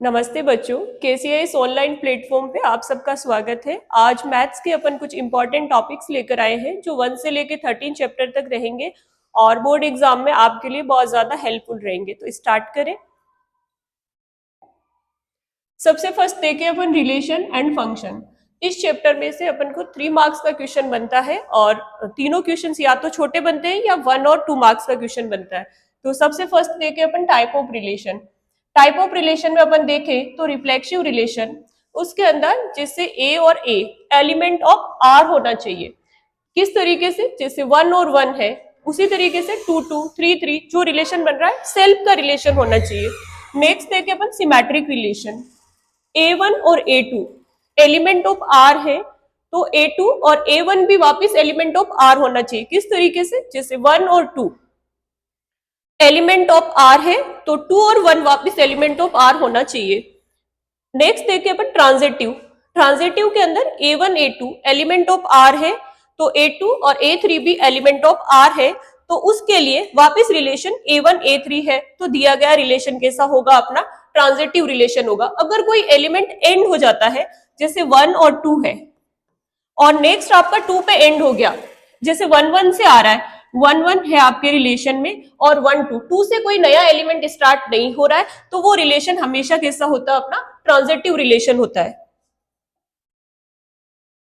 नमस्ते बच्चों, केसीआईएस online platform पे आप सबका स्वागत है। आज मैथ्स के अपन कुछ इंपॉर्टेंट टॉपिक्स लेकर आए हैं जो 1 से लेके 13 चैप्टर तक रहेंगे और बोर्ड एग्जाम में आपके लिए बहुत ज्यादा हेल्पफुल रहेंगे। तो स्टार्ट करें। सबसे फर्स्ट देखें अपन रिलेशन एंड फंक्शन। इस चैप्टर में से अपन को 3 मार्क्स का क्वेश्चन बनता है और तीनों क्वेश्चन या तो छोटे बनते हैं या 1 और 2 मार्क्स का क्वेश्चन बनता है। तो सबसे फर्स्ट देखें अपन type of relation. Type of relation में अपन देखें तो रिफ्लेक्सिव रिलेशन, उसके अंदर जैसे ए और ए एलिमेंट ऑफ आर होना चाहिए। किस तरीके से? जैसे 1 और 1 है उसी तरीके से 2 2 3 3 जो रिलेशन बन रहा है सेल्फ का रिलेशन होना चाहिए। नेक्स्ट देखें अपन सिमेट्रिक रिलेशन। A1 और A2 एलिमेंट ऑफ R है तो A2 और A1 भी वापस एलिमेंट ऑफ R होना चाहिए। किस तरीके से? जैसे 1 और 2 एलिमेंट ऑफ R है तो 2 और 1 वापस एलिमेंट ऑफ R होना चाहिए। नेक्स्ट देखिए अपन ट्रांजिटिव। ट्रांजिटिव के अंदर A1 A2 element of R है तो A2 और A3 भी एलिमेंट ऑफ R है, तो उसके लिए वापस रिलेशन A1 A3 है तो दिया गया रिलेशन कैसा होगा? अपना ट्रांजिटिव रिलेशन होगा। अगर कोई एलिमेंट एंड हो जाता है जैसे 1 और 2 है और नेक्स्ट आपका 2 पे एंड हो गया, जैसे 1 1 से आ रहा है, 1 1 है आपके रिलेशन में और 1 2 2 से कोई नया एलिमेंट स्टार्ट नहीं हो रहा है, तो वो रिलेशन हमेशा कैसा होता है? अपना ट्रांजिटिव रिलेशन होता है।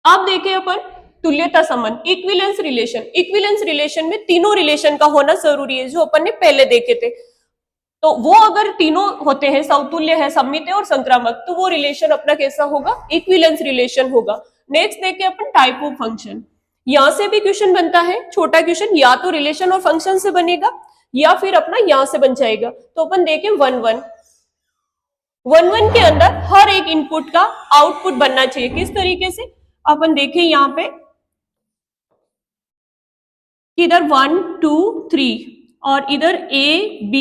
अब देखें अपन तुल्यता संबंध, इक्विवेलेंस रिलेशन। इक्विवेलेंस रिलेशन में तीनों रिलेशन का होना जरूरी है जो अपन ने पहले देखे थे। तो वो अगर तीनों होते हैं, समतुल्य है, सममित है और संक्रामक, तो वो रिलेशन अपना कैसा होगा? इक्विवेलेंस रिलेशन होगा। नेक्स्ट देखिए अपन टाइप ऑफ फंक्शन। यहां से भी क्वेश्चन बनता है, छोटा क्वेश्चन या तो रिलेशन और फंक्शन से बनेगा या फिर अपना यहां से बन जाएगा। तो अपन देखें 1 1 1 1 के अंदर हर एक इनपुट का आउटपुट बनना चाहिए। किस तरीके से? अपन देखें यहां पे इधर 1 2 3 और इधर A B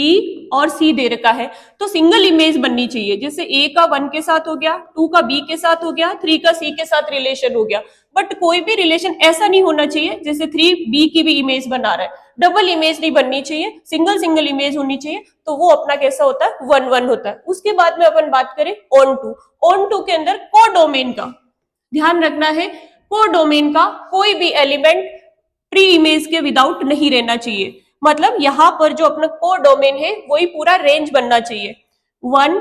और C दे रखा है, तो सिंगल इमेज बननी चाहिए। जैसे A का 1 के साथ हो गया, 2 का B के साथ हो गया, 3 का C के साथ रिलेशन हो गया। बट कोई भी रिलेशन ऐसा नहीं होना चाहिए जैसे 3B की भी इमेज बना रहा है, डबल इमेज नहीं बननी चाहिए, सिंगल सिंगल इमेज होनी चाहिए। तो वो अपना कैसा होता है? 1 1 होता है। उसके बाद में अपन बात करें ऑन टू। ऑन टू के अंदर कोडोमेन का ध्यान रखना है। कोडोमेन का कोई भी एलिमेंट प्री इमेज के विदाउट नहीं रहना चाहिए। मतलब यहां पर जो अपना कोडोमेन है वही पूरा रेंज बनना चाहिए। 1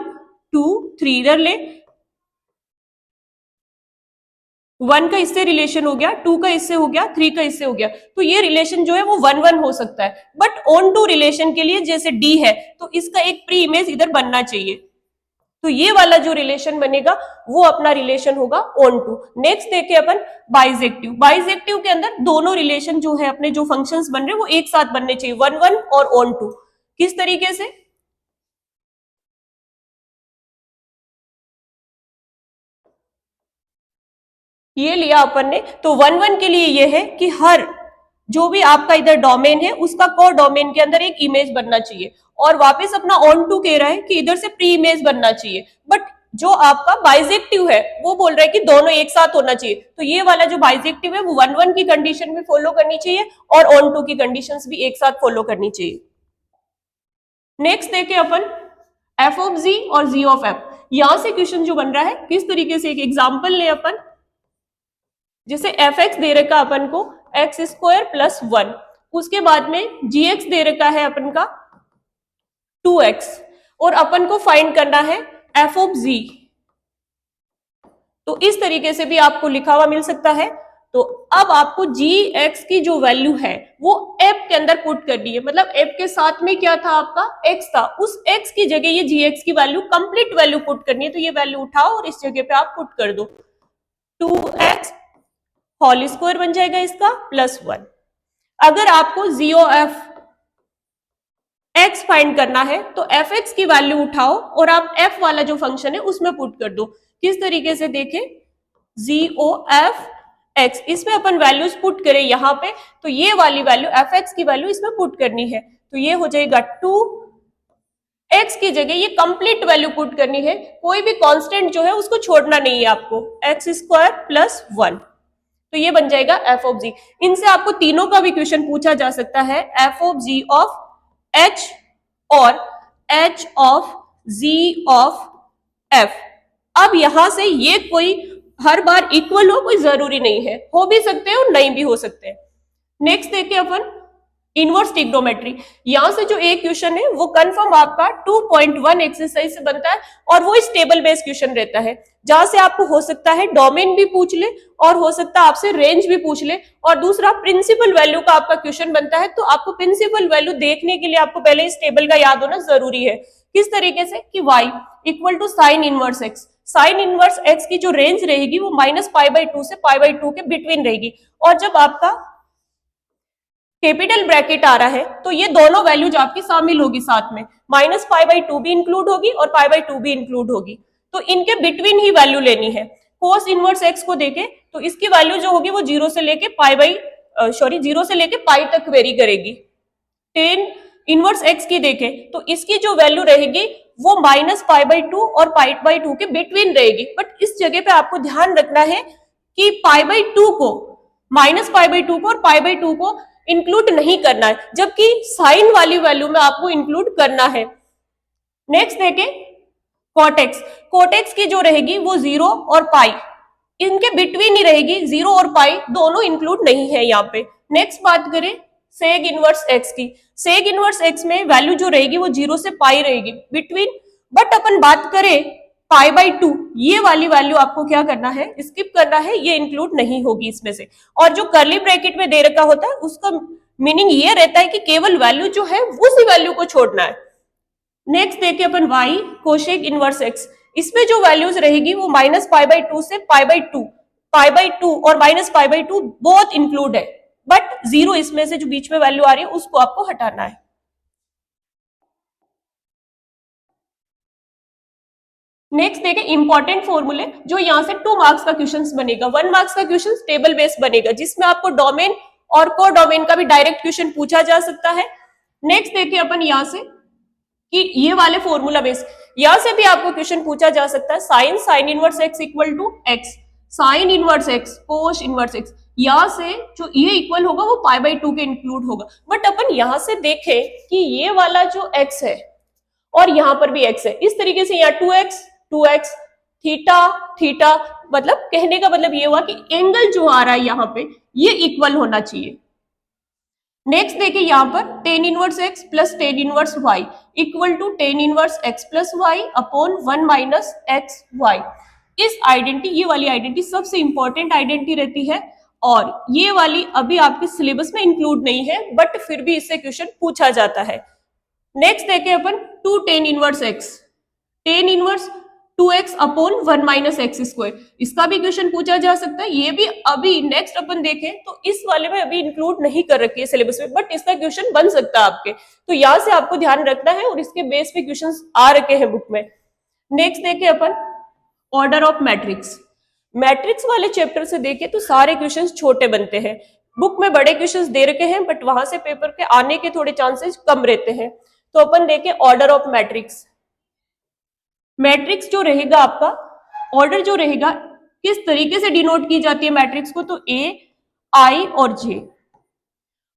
2 3 इधर ले, 1 का इससे रिलेशन हो गया, 2 का इससे हो गया, 3 का इससे हो गया, तो ये रिलेशन जो है वो 1 1 हो सकता है। बट ऑन टू रिलेशन के लिए जैसे डी है तो इसका एक प्री इमेज इधर बनना चाहिए, तो ये वाला जो रिलेशन बनेगा वो अपना रिलेशन होगा ऑन टू। नेक्स्ट देखें अपन बाइजेक्टिव। बाइजेक्टिव के अंदर दोनों रिलेशन जो है अपने जो फंक्शंस बन रहे हैं वो एक साथ बनने चाहिए, 1 1 और ऑन टू। किस तरीके से? ये लिया अपन ने, तो 1 1 के लिए ये है कि हर जो भी आपका इधर डोमेन है उसका को डोमेन के अंदर एक इमेज बनना चाहिए, और वापस अपना ऑन टू कह रहा है कि इधर से प्री इमेज बनना चाहिए। बट जो आपका बाइजेक्टिव है वो बोल रहा है कि दोनों एक साथ होना चाहिए, तो ये वाला जो बाइजेक्टिव है वो 1 1 की कंडीशन भी फॉलो करनी चाहिए और ऑन टू की कंडीशंस भी एक साथ फॉलो करनी चाहिए। नेक्स्ट देखें अपन एफ ऑफ जी और जी ऑफ एफ। यहां से क्वेश्चन जो बन रहा है किस तरीके से, एक एग्जाम्पल ले अपन। जैसे एफ एक्स दे रखा अपन को एक्स स्क्वायर प्लस 1, उसके बाद में जी एक्स दे रखा है अपन का 2x, और अपन को फाइंड करना है एफ ऑफ जी। तो इस तरीके से भी आपको लिखा हुआ मिल सकता है। तो अब आपको जी एक्स की जो वैल्यू है वो एफ के अंदर पुट करनी है। मतलब एफ के साथ में क्या था? आपका एक्स था, उस एक्स की जगह ये जी एक्स की वैल्यू कंप्लीट वैल्यू पुट करनी है। तो ये वैल्यू उठाओ और इस जगह पे आप पुट कर दो, 2x होल स्क्वायर बन जाएगा इसका प्लस 1। अगर आपको जीरो एफ एक्स फाइंड करना है तो एफ एक्स की वैल्यू उठाओ और आप एफ वाला जो फंक्शन है उसमें पुट कर दो। किस तरीके से देखें? जीओ एफ एक्स, इसमें अपन वैल्यूज पुट करें यहां पे, तो ये वाली वैल्यू एफ एक्स की वैल्यू इसमें पुट करनी है, तो ये हो जाएगा 2 एक्स की जगह ये कंप्लीट वैल्यू पुट करनी है, कोई भी कांस्टेंट जो है उसको छोड़ना नहीं है आपको, एक्स स्क्वायर प्लस 1, तो ये बन जाएगा एफ ऑफ जी। इनसे आपको तीनों का भी क्वेश्चन पूछा जा सकता है, F of G of H और H of G of F. अब यहां से ये कोई हर बार इक्वल हो कोई जरूरी नहीं है, हो भी सकते हैं और नहीं भी हो सकते हैं। नेक्स्ट देखिए अपन इनवर्स ट्रिग्नोमेट्री। यहां से जो एक क्वेश्चन है वो कंफर्म आपका 2.1 एक्सरसाइज से बनता है और वो स्टेबल बेस्ड क्वेश्चन रहता है, जहां से आपको हो सकता है डोमेन भी पूछ ले और हो सकता है आपसे रेंज भी पूछ ले, और दूसरा प्रिंसिपल वैल्यू का आपका क्वेश्चन बनता है। तो आपको प्रिंसिपल वैल्यू देखने के लिए आपको पहले इस टेबल का याद होना जरूरी है। किस तरीके से कि y equal to sine inverse x. Sine inverse x की जो रेंज रहेगी वो -π/2 से π/2 के बिटवीन रहेगी, और जब आपका कैपिटल ब्रैकेट आ रहा है तो ये दोनों वैल्यूज आपकी शामिल होगी साथ में, -π/2 भी इंक्लूड होगी और π/2 भी इंक्लूड होगी, तो इनके बिटवीन ही वैल्यू लेनी है। कोस इनवर्स एक्स को देखें तो इसकी वैल्यू जो होगी वो 0 से लेके पाई तक वेरी करेगी। टेन इनवर्स एक्स की देखें तो इसकी जो वैल्यू रहेगी वो -π/2 और π/2 के बिटवीन रहेगी, बट इस जगह पे आपको ध्यान रखना है कि π/2 को -π/2 को और π/2 को इंक्लूड नहीं करना है, जबकि साइन वाली वैल्यू में आपको इंक्लूड करना है। नेक्स्ट देखें कोटेक्स। कोटेक्स की जो रहेगी वो 0 और पाई इनके बिटवीन ही रहेगी, 0 और पाई दोनों इंक्लूड नहीं है यहाँ पे। नेक्स्ट बात करें सेग इनवर्स एक्स की। सेग इनवर्स एक्स में वैल्यू जो रहेगी वो 0 से पाई रहेगी बिटवीन, बट अपन बात करें π/2 ये वाली वैल्यू आपको क्या करना है, स्किप करना है, ये इंक्लूड नहीं होगी इसमें से। और जो कर्ली ब्रैकेट में दे रखा होता है उसका मीनिंग ये रहता है कि केवल वैल्यू जो है उसी वैल्यू को छोड़ना है। नेक्स्ट देखिए अपन y कोशेक इनवर्स x। इसमें जो वैल्यूज रहेगी वो -π/2 से π/2 और -π/2 बोथ इंक्लूड है, बट 0 इसमें से जो बीच में वैल्यू आ रही है उसको आपको हटाना है। नेक्स्ट देखें इंपॉर्टेंट फॉर्मूले, जो यहाँ से 2 मार्क्स का क्वेश्चन बनेगा। 1 मार्क्स का क्वेश्चन टेबल बेस्ड बनेगा जिसमें आपको डोमेन और को डोमेन का भी डायरेक्ट क्वेश्चन पूछा जा सकता है। नेक्स्ट देखिए अपन यहाँ से कि ये वाले फॉर्मूला बेस, यहां से भी आपको क्वेश्चन पूछा जा सकता है sine inverse x equal to x, sine inverse x cos inverse x, यहां से जो ये इक्वल होगा वो π/2 के इंक्लूड होगा। बट अपन यहां से देखें कि ये वाला जो x है और यहां पर भी x है, इस तरीके से यहाँ 2x थीटा थीटा, मतलब कहने का मतलब ये हुआ कि एंगल जो आ रहा है यहाँ पे ये इक्वल होना चाहिए। नेक्स्ट देखिए यहाँ पर tan inverse x plus tan inverse y equal to tan inverse x plus y upon 1 minus x y. इस आइडेंटिटी, ये वाली आइडेंटिटी सबसे इंपॉर्टेंट आइडेंटिटी रहती है और ये वाली अभी आपके सिलेबस में इंक्लूड नहीं है, बट फिर भी इससे क्वेश्चन पूछा जाता है। नेक्स्ट देखें अपन two tan inverse x, tan inverse 2x upon 1 minus x square, इसका भी क्वेश्चन पूछा जा सकता है। ये भी अभी नेक्स्ट अपन देखें तो इस वाले में अभी इंक्लूड नहीं कर रखी है सिलेबस में, बट इसका क्वेश्चन बन सकता है आपके, तो यहां से आपको ध्यान रखना है और इसके बेस पे क्वेश्चन आ रखे हैं बुक में। नेक्स्ट देखें अपन ऑर्डर ऑफ मैट्रिक्स। मैट्रिक्स वाले चैप्टर से देखें तो सारे क्वेश्चन छोटे बनते हैं, बुक में बड़े क्वेश्चन दे रखे हैं बट वहां से पेपर के आने के थोड़े चांसेस कम रहते हैं। तो अपन देखें ऑर्डर ऑफ मैट्रिक्स। मैट्रिक्स जो रहेगा आपका ऑर्डर जो रहेगा किस तरीके से डिनोट की जाती है मैट्रिक्स को, तो ए आई और जे।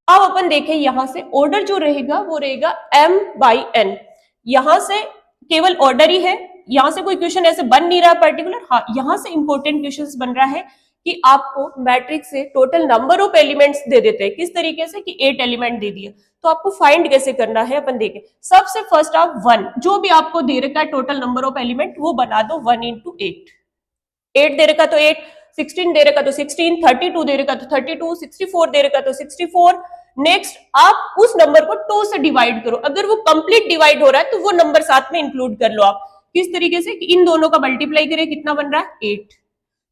अब अपन देखें यहां से ऑर्डर जो रहेगा वो रहेगा m/n, यहां से केवल ऑर्डर ही है, यहां से कोई क्वेश्चन ऐसे बन नहीं रहा पर्टिकुलर। हाँ, यहां से इंपॉर्टेंट क्वेश्चन बन रहा है कि आपको मैट्रिक्स से total number of elements they देते हैं, किस तरीके से कि 8 एलिमेंट दे दिए, तो आपको फाइंड कैसे करना है अपन देखें। सबसे फर्स्ट आप 1, जो भी आपको दे रखा है टोटल नंबर ऑफ एलिमेंट वो बना दो 1 into 8। 8 दे रखा तो 8, 16 दे रखा तो 16, 32 दे रखा तो 32, 64 दे रखा तो 64। नेक्स्ट आप उस नंबर को 2 से डिवाइड करो, अगर वो कंप्लीट डिवाइड हो रहा है तो वो नंबर साथ में इंक्लूड कर लो आप। किस तरीके से कि इन दोनों का मल्टीप्लाई करें, कितना बन रहा है 8।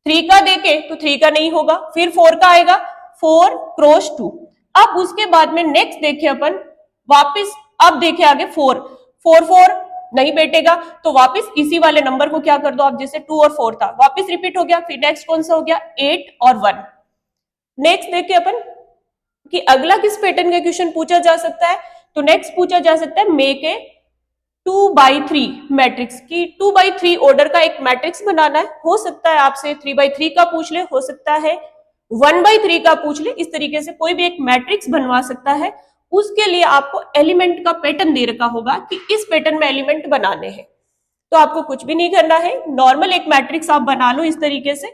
3 का देखे तो 3 का नहीं होगा, फिर 4 का आएगा 4 क्रॉस 2। अब उसके बाद में नेक्स्ट देखे अपन वापस, अब देखे आगे 4 नहीं बैठेगा तो वापस इसी वाले नंबर को क्या कर दो आप, जैसे 2 और 4 था वापस रिपीट हो गया, फिर नेक्स्ट कौन सा हो गया 8 और 1। नेक्स्ट देखे अपन कि अगला किस पैटर्न का क्वेश्चन पूछा जा सकता है, तो नेक्स्ट पूछा जा सकता है मेक ए 2/3 मैट्रिक्स की 2/3 ऑर्डर का एक मैट्रिक्स बनाना है। हो सकता है आपसे 3/3 का पूछ ले, हो सकता है 1/3 का पूछ ले, इस तरीके से कोई भी एक मैट्रिक्स बनवा सकता है। उसके लिए आपको एलिमेंट का पैटर्न दे रखा होगा कि इस पैटर्न में एलिमेंट बनाने हैं। तो आपको कुछ भी नहीं करना है, नॉर्मल एक मैट्रिक्स आप बना लो इस तरीके से।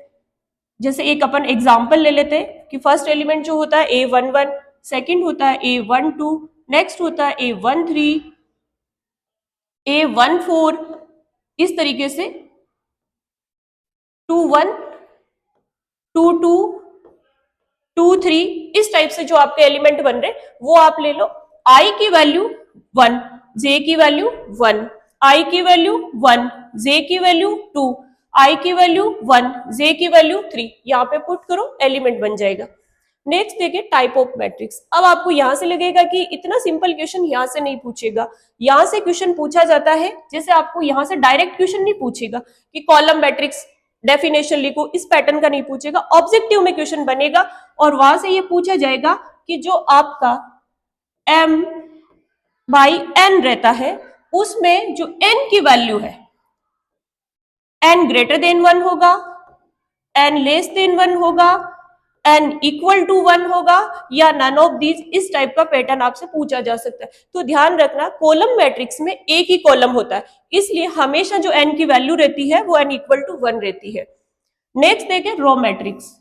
जैसे एक अपन एग्जाम्पल ले लेते हैं कि फर्स्ट एलिमेंट जो होता है A11, सेकंड होता है A12, नेक्स्ट होता है A13, A14, इस तरीके से 21, 22, 23, इस टाइप से जो आपके एलिमेंट बन रहे वो आप ले लो। I की वैल्यू 1, J की वैल्यू 1, I की वैल्यू 1, J की वैल्यू 2, I की वैल्यू 1, J की वैल्यू 3, यहाँ पे पुट करो, एलिमेंट बन जाएगा। नेक्स्ट देखिए टाइप ऑफ मैट्रिक्स। अब आपको यहां से लगेगा कि इतना सिंपल क्वेश्चन यहां से नहीं पूछेगा, यहां से क्वेश्चन पूछा जाता है। जैसे आपको यहां से डायरेक्ट क्वेश्चन नहीं पूछेगा कि कॉलम मैट्रिक्स डेफिनेशन लिखो, इस पैटर्न का नहीं पूछेगा, ऑब्जेक्टिव में क्वेश्चन बनेगा और वहां से ये पूछा जाएगा कि जो आपका m बाई n रहता है उसमें जो n की वैल्यू है n ग्रेटर देन 1 होगा, n लेस देन 1 होगा, n इक्वल टू 1 होगा या नन ऑफ दीज, इस टाइप का पैटर्न आपसे पूछा जा सकता है। तो ध्यान रखना कॉलम मैट्रिक्स में एक ही कॉलम होता है, इसलिए हमेशा जो n की वैल्यू रहती है वो n इक्वल टू 1 रहती है। नेक्स्ट देखें रो मैट्रिक्स।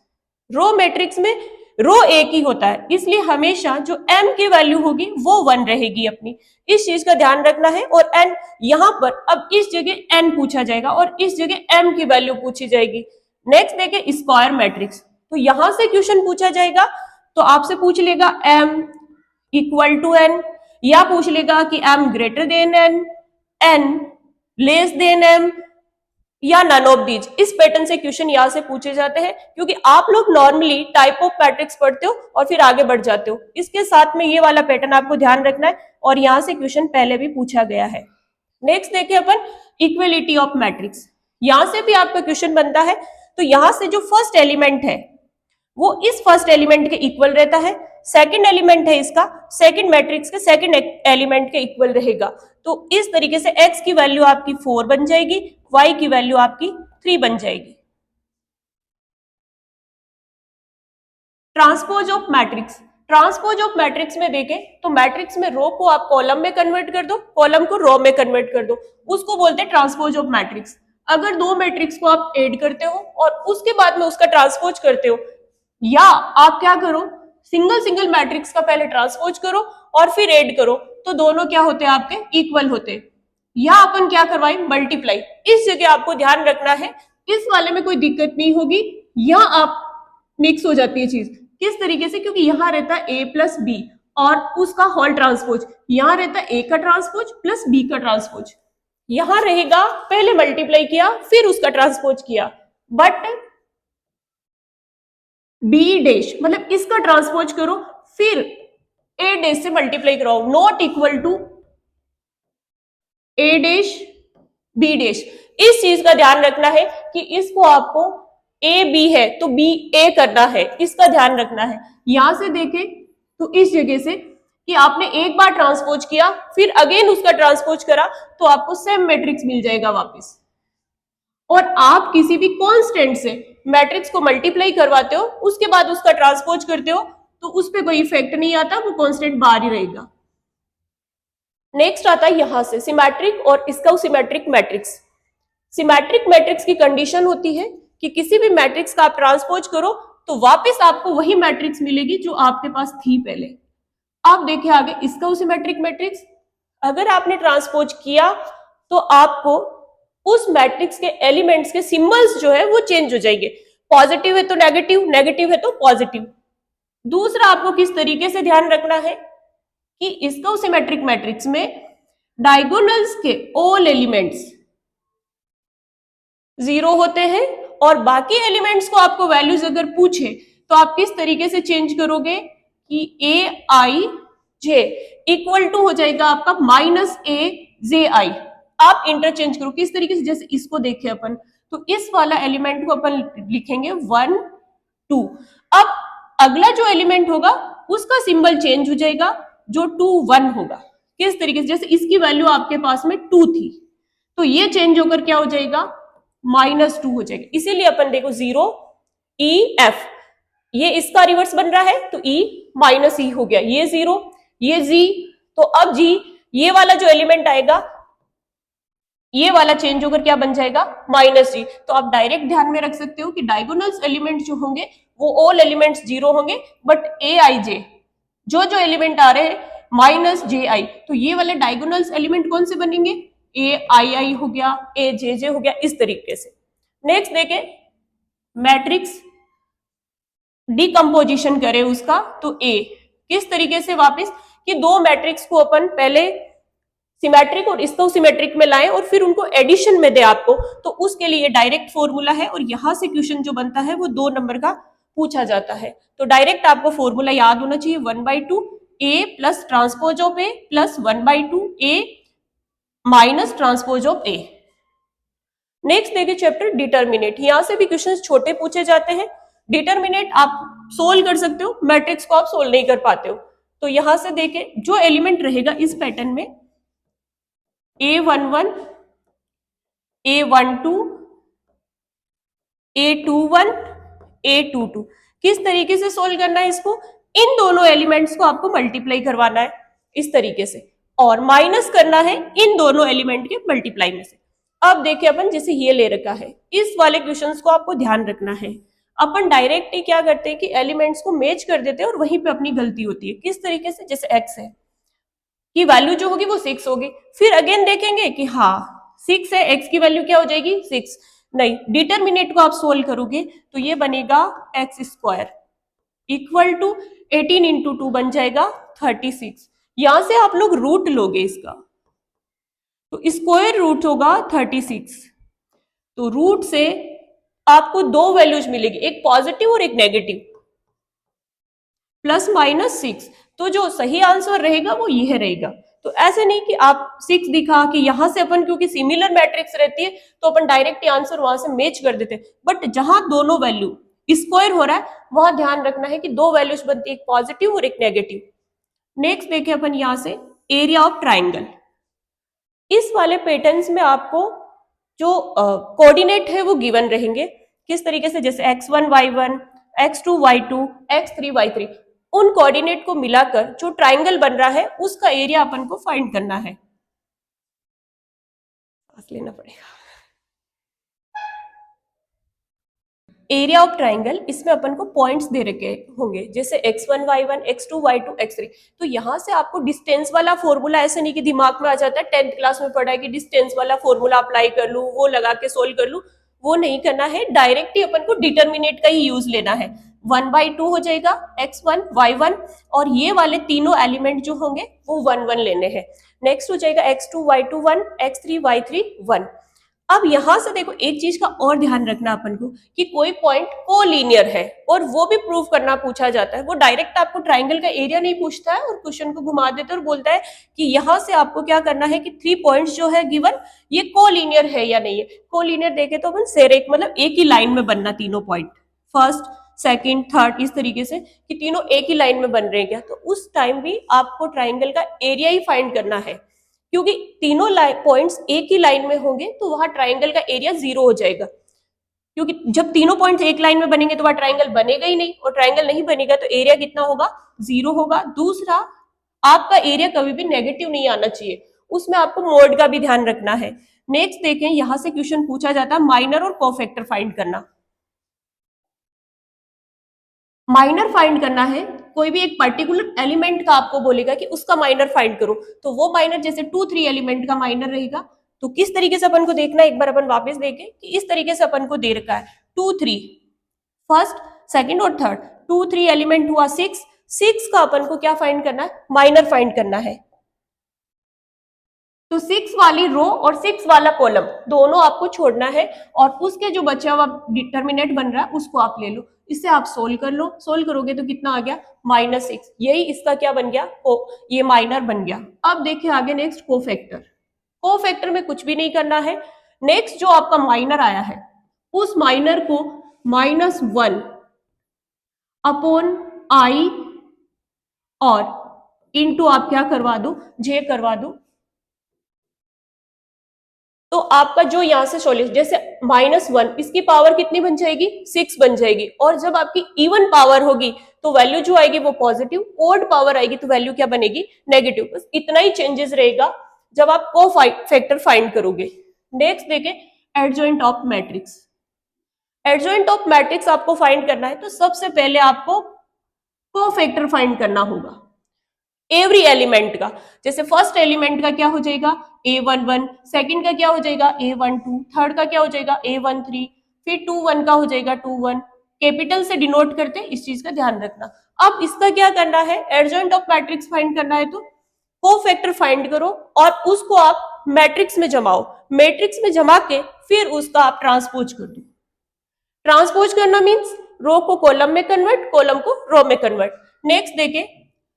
रो मैट्रिक्स में रो एक ही होता है, इसलिए हमेशा जो m की वैल्यू होगी वो 1 रहेगी अपनी, इस चीज का ध्यान रखना है। और n यहां पर अब इस जगह n पूछा जाएगा और इस जगह m की वैल्यू पूछी जाएगी। नेक्स्ट देखें स्क्वायर मैट्रिक्स, तो यहां से क्वेश्चन पूछा जाएगा तो आपसे पूछ लेगा m इक्वल टू n, या पूछ लेगा कि m greater than n, n less than m या नन ऑफ दीज, इस पैटर्न से क्वेश्चन यहां से पूछे जाते हैं। क्योंकि आप लोग नॉर्मली टाइप ऑफ मैट्रिक्स पढ़ते हो और फिर आगे बढ़ जाते हो, इसके साथ में ये वाला पैटर्न आपको ध्यान रखना है और यहां से क्वेश्चन पहले भी पूछा गया है। नेक्स्ट देखिए अपन इक्वलिटी ऑफ मैट्रिक्स, यहां से भी आपका क्वेश्चन बनता है। तो यहां से जो फर्स्ट एलिमेंट है वो इस फर्स्ट एलिमेंट के इक्वल रहता है, सेकंड एलिमेंट है इसका सेकंड मैट्रिक्स के सेकंड एलिमेंट के इक्वल रहेगा। तो इस तरीके से x की वैल्यू आपकी 4 बन जाएगी, y की वैल्यू आपकी 3 बन जाएगी। Transpose of matrix, transpose of matrix में देखें तो मैट्रिक्स में रो को आप कॉलम में कन्वर्ट कर दो, कॉलम को रो में कन्वर्ट कर दो, उसको बोलते हैं ट्रांसपोज ऑफ मैट्रिक्स। अगर दो मैट्रिक्स को आप ऐड करते हो और उसके बाद में उसका ट्रांसपोज करते हो, या आप क्या करो सिंगल सिंगल मैट्रिक्स का पहले ट्रांसपोज करो और फिर ऐड करो, तो दोनों क्या होते हैं आपके इक्वल होते हैं। या अपन क्या करवाए मल्टीप्लाई, इस जगह आपको ध्यान रखना है, इस वाले में कोई दिक्कत नहीं होगी, यहाँ आप मिक्स हो जाती है चीज। किस तरीके से, क्योंकि यहाँ रहता है a प्लस बी और उसका होल ट्रांसपोज, यहाँ रहता है a का ट्रांसपोज प्लस b का ट्रांसपोज, यहां रहेगा पहले मल्टीप्लाई किया फिर उसका ट्रांसपोज किया, बट बी डैश मतलब इसका ट्रांसपोज करो फिर ए डैश से मल्टीप्लाई कराओ, not equal to A dash B dash. इस चीज का ध्यान रखना है कि इसको आपको ए बी है तो बी ए करना है, इसका ध्यान रखना है। यहां से देखें तो इस जगह से कि आपने एक बार ट्रांसपोज किया फिर अगेन उसका ट्रांसपोज करा तो आपको सेम मैट्रिक्स मिल जाएगा वापस। और आप किसी भी कांस्टेंट से मैट्रिक्स को मल्टीप्लाई करवाते हो उसके बाद उसका ट्रांसपोज करते हो तो उस पर कोई इफेक्ट नहीं आता, वो कांस्टेंट बाहर ही रहेगा। नेक्स्ट आता है यहां से सिमेट्रिक और इसका सिमेट्रिक मैट्रिक्स। सिमेट्रिक मैट्रिक्स की कंडीशन होती है कि किसी भी मैट्रिक्स का आप ट्रांसपोज करो तो वापस आपको वही मैट्रिक्स मिलेगी जो आपके पास थी पहले। आप देखिए आगे इसका सिमेट्रिक मैट्रिक्स, अगर आपने ट्रांसपोज किया तो आपको उस मैट्रिक्स के एलिमेंट्स के सिंबल्स जो है वो चेंज हो जाएंगे, पॉजिटिव है तो नेगेटिव, नेगेटिव है तो पॉजिटिव। दूसरा आपको किस तरीके से ध्यान रखना है कि इसका सिमेट्रिक मैट्रिक्स में डायगोनल्स के ऑल एलिमेंट्स 0 होते हैं और बाकी एलिमेंट्स को आपको वैल्यूज अगर पूछे तो आप किस तरीके से चेंज करोगे कि ए आई जे इक्वल टू हो जाएगा आपका माइनस ए जे आई। आप इंटरचेंज करो किस तरीके से, जैसे इसको देखें अपन तो इस वाला एलिमेंट को अपन लिखेंगे 1 2, अब अगला जो एलिमेंट होगा उसका सिंबल चेंज हो जाएगा जो 2 1 होगा। किस तरीके से, जैसे इसकी वैल्यू आपके पास में 2 थी तो ये चेंज होकर क्या हो जाएगा -2 हो जाएगा। इसीलिए अपन देखो 0 E F, ये इसका रिवर्स बन रहा है तो E माइनस E हो गया, ये 0 ये G, तो अब G ये वाला जो एलिमेंट आएगा ये वाला चेंज होकर क्या बन जाएगा -g। तो आप डायरेक्ट ध्यान में रख सकते हो कि डायगोनल्स एलिमेंट जो होंगे वो ऑल एलिमेंट्स 0 होंगे, बट aij जो जो एलिमेंट आ रहे हैं -ji, तो ये वाले डायगोनल्स एलिमेंट कौन से बनेंगे, aii हो गया, ajj हो गया, इस तरीके से। नेक्स्ट देखें, मैट्रिक्स डिकम्पोजिशन करें उसका, तो ए किस तरीके से वापस कि दो मैट्रिक्स को अपन पहले सिमेट्रिक और इसको सिमेट्रिक में लाएं और फिर उनको एडिशन में दे आपको, तो उसके लिए डायरेक्ट फॉर्मूला है और यहां से क्वेश्चन जो बनता है वो 2 नंबर का पूछा जाता है। तो डायरेक्ट आपको फॉर्मूला याद होना चाहिए 1/2 A plus transpose of A plus 1/2 A minus transpose of A. Next देखिए चैप्टर डिटर्मिनेट, यहां से भी क्वेश्चंस छोटे पूछे जाते हैं। डिटर्मिनेट आप सोल्व कर सकते हो, मैट्रिक्स को आप सोल्व नहीं कर पाते हो। तो यहां से देखें जो एलिमेंट रहेगा इस पैटर्न में A11, A12, A21, A22, किस तरीके से सोल्व करना है इसको, इन दोनों एलिमेंट्स को आपको मल्टीप्लाई करवाना है इस तरीके से और माइनस करना है इन दोनों एलिमेंट के मल्टीप्लाई में से। अब देखिए अपन जैसे ये ले रखा है, इस वाले क्वेश्चंस को आपको ध्यान रखना है। अपन डायरेक्ट ही क्या करते हैं कि एलिमेंट्स को मैच कर देते हैं और वहीं पे अपनी गलती होती है। किस तरीके से, जैसे x है की वैल्यू जो होगी वो 6 होगी, फिर अगेन देखेंगे कि हाँ 6 है, x की वैल्यू क्या हो जाएगी 6, नहीं, डिटर्मिनेट को आप सोल्व करोगे तो ये बनेगा x² इक्वल टू 18 इंटू 2 बन जाएगा 36। यहां से आप लोग रूट लोगे इसका, तो स्क्वायर रूट होगा 36, तो रूट से आपको दो वैल्यूज मिलेगी, एक पॉजिटिव और एक नेगेटिव, +/6। तो जो सही आंसर रहेगा वो यह रहेगा। तो ऐसे नहीं कि आप 6 दिखा कि यहां से अपन क्योंकि सिमिलर मैट्रिक्स रहती है तो अपन डायरेक्ट आंसर वहां से मैच कर देते हैं, बट जहां दोनों वैल्यू स्क्वायर हो रहा है वहां ध्यान रखना है कि दो वैल्यूज बनती है, एक पॉजिटिव और एक नेगेटिव। नेक्स्ट देखिए अपन यहां से एरिया ऑफ ट्राइंगल, इस वाले पैटर्न्स में आपको जो कोऑर्डिनेट है वो गिवन रहेंगे। किस तरीके से, जैसे x1 y1, x2 y2, x3 y3, उन कोऑर्डिनेट को मिलाकर जो ट्राइंगल बन रहा है उसका एरिया अपन को फाइंड करना है। लेना पड़ेगा एरिया ऑफ ट्राइंगल, इसमें अपन को पॉइंट्स दे रखे होंगे, जैसे x1 y1, x2 y2, x3। तो यहां से आपको डिस्टेंस वाला फॉर्मूला ऐसे नहीं कि दिमाग में आ जाता है, 10th क्लास में पढ़ा है कि डिस्टेंस वाला फॉर्मूला अप्लाई कर लूं, वो लगा के सोल्व कर लूं, वो नहीं करना है। डायरेक्ट ही अपन को डिटर्मिनेट का ही यूज लेना है। 1/2 हो जाएगा x1 y1 और ये वाले तीनों एलिमेंट जो होंगे वो 1 1 लेने हैं। नेक्स्ट हो जाएगा x2 y2 1, x3 y3 1। अब यहां से देखो एक चीज का और ध्यान रखना अपन को कि कोई पॉइंट कोलिनियर है और वो भी प्रूव करना पूछा जाता है। वो डायरेक्ट आपको ट्राइंगल का एरिया नहीं पूछता है और क्वेश्चन को घुमा देते और बोलता है कि यहां से आपको क्या करना है कि 3 पॉइंट्स जो है गिवन ये कोलिनियर है या नहीं है। कोलिनियर देखे तो अपन सेरेक मतलब एक ही लाइन में बनना तीनों पॉइंट, फर्स्ट सेकंड थर्ड, इस तरीके से कि तीनों एक ही लाइन में बन रहे हैं क्या, तो उस टाइम भी आपको ट्राइंगल का एरिया ही फाइंड करना है, क्योंकि तीनों पॉइंट्स एक ही लाइन में होंगे तो वहां ट्राइंगल का एरिया 0 हो जाएगा। क्योंकि जब तीनों पॉइंट्स एक लाइन में बनेंगे तो वहां ट्राइंगल बनेगा ही नहीं, और ट्राइंगल नहीं बनेगा तो एरिया कितना होगा 0 होगा। दूसरा, आपका एरिया कभी भी नेगेटिव नहीं आना चाहिए, उसमें आपको मोड का भी ध्यान रखना है। नेक्स्ट देखें, यहां से क्वेश्चन पूछा जाता है माइनर और कोफैक्टर फाइंड करना। माइनर फाइंड करना है, कोई भी एक पर्टिकुलर एलिमेंट का आपको बोलेगा कि उसका माइनर फाइंड करो, तो वो माइनर जैसे 2 3 एलिमेंट का माइनर रहेगा। तो किस तरीके से अपन को देखना है, एक बार अपन वापस देखें कि इस तरीके से अपन को दे रखा है 2 3 फर्स्ट सेकंड और थर्ड, 2 3 एलिमेंट हुआ 6 का अपन को क्या फाइंड करना है, माइनर फाइंड करना है। तो 6 वाली रो और 6 वाला कॉलम दोनों आपको छोड़ना है और उसके जो बचा हुआ डिटर्मिनेंट बन रहा है उसको आप ले लो, इससे आप सोल्व कर लो। सोल्व करोगे तो कितना आ गया -6, यही इसका क्या बन गया, ये माइनर बन गया। अब देखिए आगे नेक्स्ट कोफैक्टर। कोफैक्टर में कुछ भी नहीं करना है। नेक्स्ट जो आपका माइनर आया है उस माइनर को -1 अपॉन i और इनटू आप क्या करवा दो, j करवा दो। तो आपका जो यहां से सॉल्यूशन, जैसे -1 इसकी पावर कितनी बन जाएगी 6 बन जाएगी, और जब आपकी इवन पावर होगी तो वैल्यू जो आएगी वो पॉजिटिव, ओड पावर आएगी तो वैल्यू क्या बनेगी नेगेटिव। बस इतना ही चेंजेस रहेगा जब आप कोफैक्टर फाइंड करोगे। नेक्स्ट देखें adjoint of matrix. Adjoint of matrix आपको फाइंड करना है तो सबसे पहले आपको कोफैक्टर फाइंड करना होगा एवरी एलिमेंट का। जैसे फर्स्ट एलिमेंट का क्या हो जाएगा A11, सेकंड का क्या हो जाएगा A12, थर्ड का क्या हो जाएगा A13, फिर 21 का हो जाएगा 21। कैपिटल से डिनोट करते हैं, इस चीज का ध्यान रखना। अब इसका क्या करना है, एडजॉइंट ऑफ मैट्रिक्स फाइंड करना है तो कोफैक्टर फाइंड करो और उसको आप मैट्रिक्स में जमाओ। मैट्रिक्स में जमा के फिर उसका आप ट्रांसपोज कर दो। ट्रांसपोज करना मीन्स रो को कॉलम में कन्वर्ट, कॉलम को रो में कन्वर्ट। नेक्स्ट देखें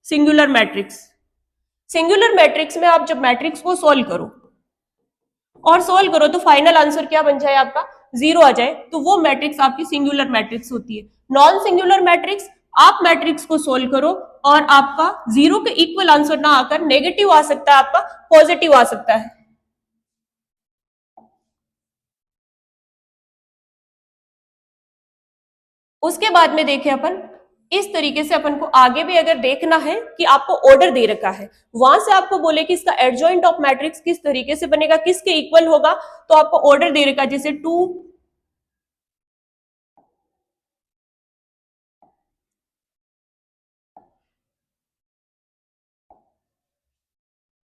सिंगुलर मैट्रिक्स। सिंगुलर मैट्रिक्स में आप जब मैट्रिक्स को सोल्व करो तो फाइनल आंसर क्या बन जाए आपका 0 आ जाए, तो वो मैट्रिक्स आपकी सिंगुलर मैट्रिक्स होती है। नॉन सिंगुलर मैट्रिक्स आप मैट्रिक्स को सोल्व करो और आपका 0 के इक्वल आंसर ना आकर नेगेटिव आ सकता है, आपका पॉजिटिव आ सकता है। उसके बाद में देखें अपन इस तरीके से अपन को आगे भी अगर देखना है कि आपको ऑर्डर दे रखा है, वहां से आपको बोले कि इसका एडजॉइंट ऑफ मैट्रिक्स किस तरीके से बनेगा, किसके इक्वल होगा, तो आपको ऑर्डर दे रखा है जैसे 2